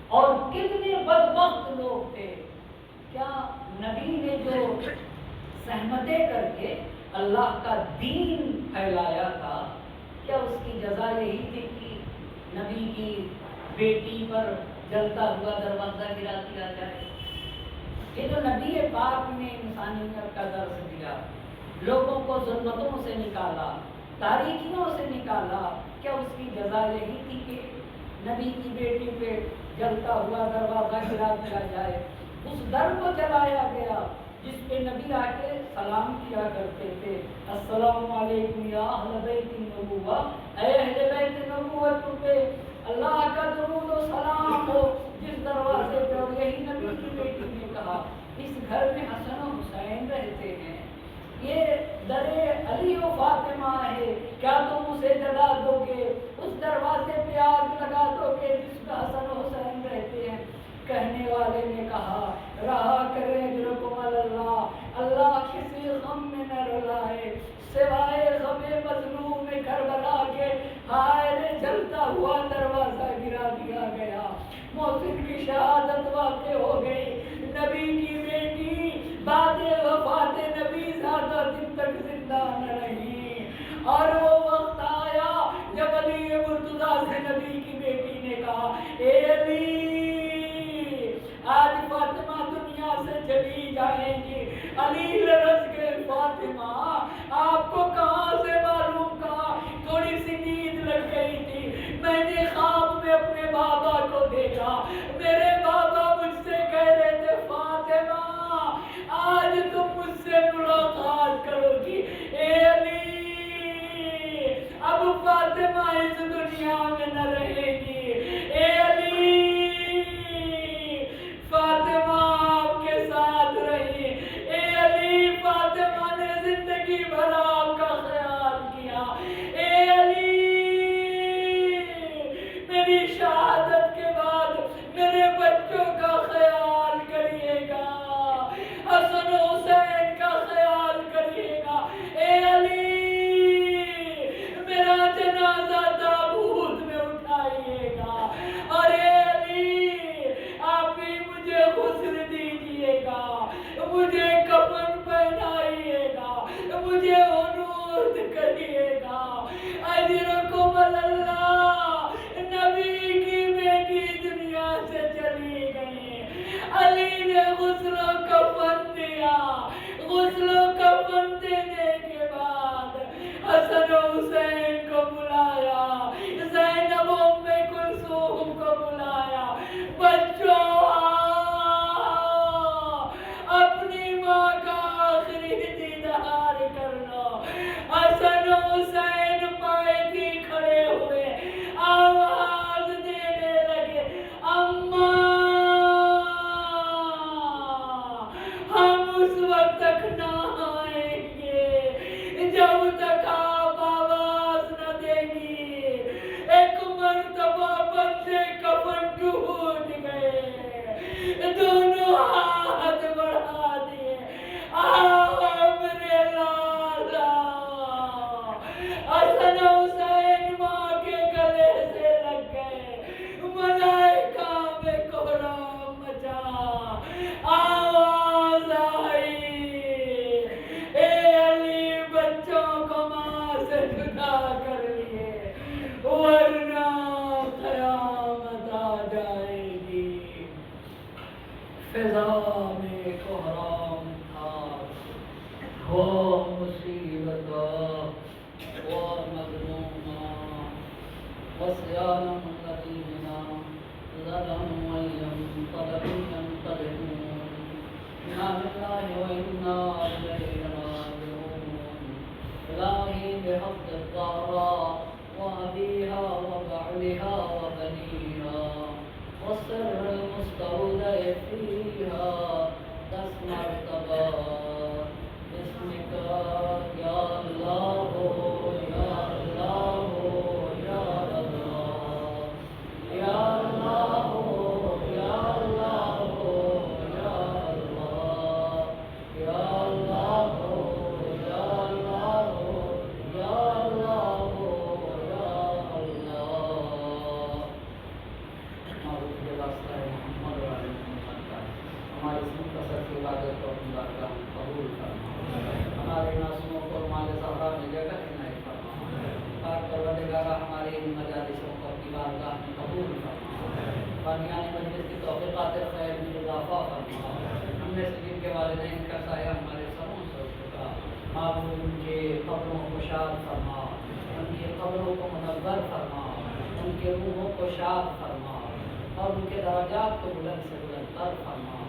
اور کتنے بدبخت لوگ تھے۔ کیا نبی نے جو سہمتیں کر کے اللہ کا دین پھیلایا تھا، کیا اس کی جزا یہی تھی کہ نبی کی بیٹی پر جلتا ہوا دروازہ گرا دیا جائے؟ یہ تو نبی پاک نے انسانیت کا درس دیا، لوگوں کو ظلمتوں سے نکالا، تاریکیوں سے نکالا، کیا اس کی جزا یہی تھی کہ نبی کی بیٹی پہ جلتا ہوا دروازہ گرا دیا جائے؟ اس در کو جلایا گیا جس پہ نبی آ کے سلام کیا کرتے تھے، السلام علیکم یا اہل بیت النبوہ، اے اہل بیت نبوت پہ اللہ کا درود و سلام ہو جس دروازے پہ، اور یہی نبی کی بیٹی نے کہا اس گھر میں حسن و حسین رہتے ہیں، یہ در علی و فاطمہ ہے، کیا تم اسے جلا دو گے، اس دروازے پہ آگ لگا دو گے جس پہ حسن و حسین رہتے ہیں؟ کہنے والے نے کہا رہا کرے اجرکم اللہ، اللہ کسی غم میں نہ رلائے سوائے غم مظلوم کربلا کے، ہائے رے جلتا ہوا دروازہ گرا دیا گیا، محسن کی شہادت واقع ہو گئی، نبی کی بیٹی بعد وفات نبی زیادہ دن تک زندہ نہ رہی، اور وہ وقت آیا جب علی مرتضیٰ سے نبی کی بیٹی نے کہا اے علی آج فاطمہ دنیا سے چلی جائیں گی۔ علی لرز کے فاطمہ آپ کو کہاں سے معلوم؟ کہا تھوڑی سی نیند لگ گئی تھی، میں نے خواب میں اپنے بابا کو دیکھا، میرے بابا مجھ سے کہہ رہے تھے فاطمہ آج تم مجھ سے ملاقات کرو گی۔ اے علی اب فاطمہ اس دنیا میں نہ رہے گی، اے علی فاطمہ آپ کے ساتھ رہی، اے علی فاطمہ نے زندگی بھر آپ کا خیال کیا، اے علی میری شہادت کے بعد میرے بچوں کا خیال کریے گا، حسن و حسین کا خیال کریے گا، اے علی میرا جنازہ تابوت میں اٹھا وصيانهم الذين ظلموا ينطلقون إنا لله وإنا إليه راجعون إلهي بحق الزهراء وأبيها وبعلها وبنيها والسر المستودع فيها تسمع التبار باسمك يا الله يا الله يا الله يا الله يا الله يا الله يا الله يا الله يا الله يا الله معروف کے واسطہ ہے محمد و علی محمد کا ہماری اس مختصر کی عبادت کو اپنی بارگاہ میں قبول فرما ہمارے معصوموں کو مال زہرا میں جگہ عنایت فرما پاک پروردگارہ ہماری ان مجالسوں کو اپنی بارگاہ میں قبول فرما بانیان مجلس کی توفیقات خیر میں اضافہ فرما ہم نے سے جن کے والدین کا سایہ ہمارے سروں سے اٹھ چکا معبود ان کے قبروں کو شاد فرما ان کی قبروں کو منور فرما ان کے روحوں کو شاد فرما اور ان کے درجات کو بلند سے بلند تر فرما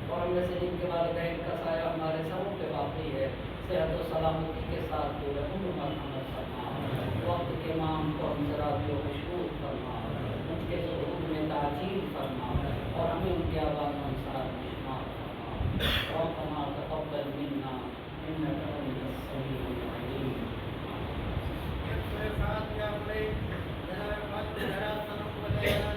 اور ہم میں سے جن کے والدین کا سایہ ہمارے سروں پہ باقی ہے صحت و سلامتی کے ساتھ پورے عمر مرحمت فرما وقت کے امام کو ہم ذرات و مشہور فرما ان کے ظہور میں تعجیل فرما اور ہمیں ان کے آباد و انصار میں شمار فرما ربنا تقبل منا انك انت السميع العليم ایک ساتھ یا بڑے جناب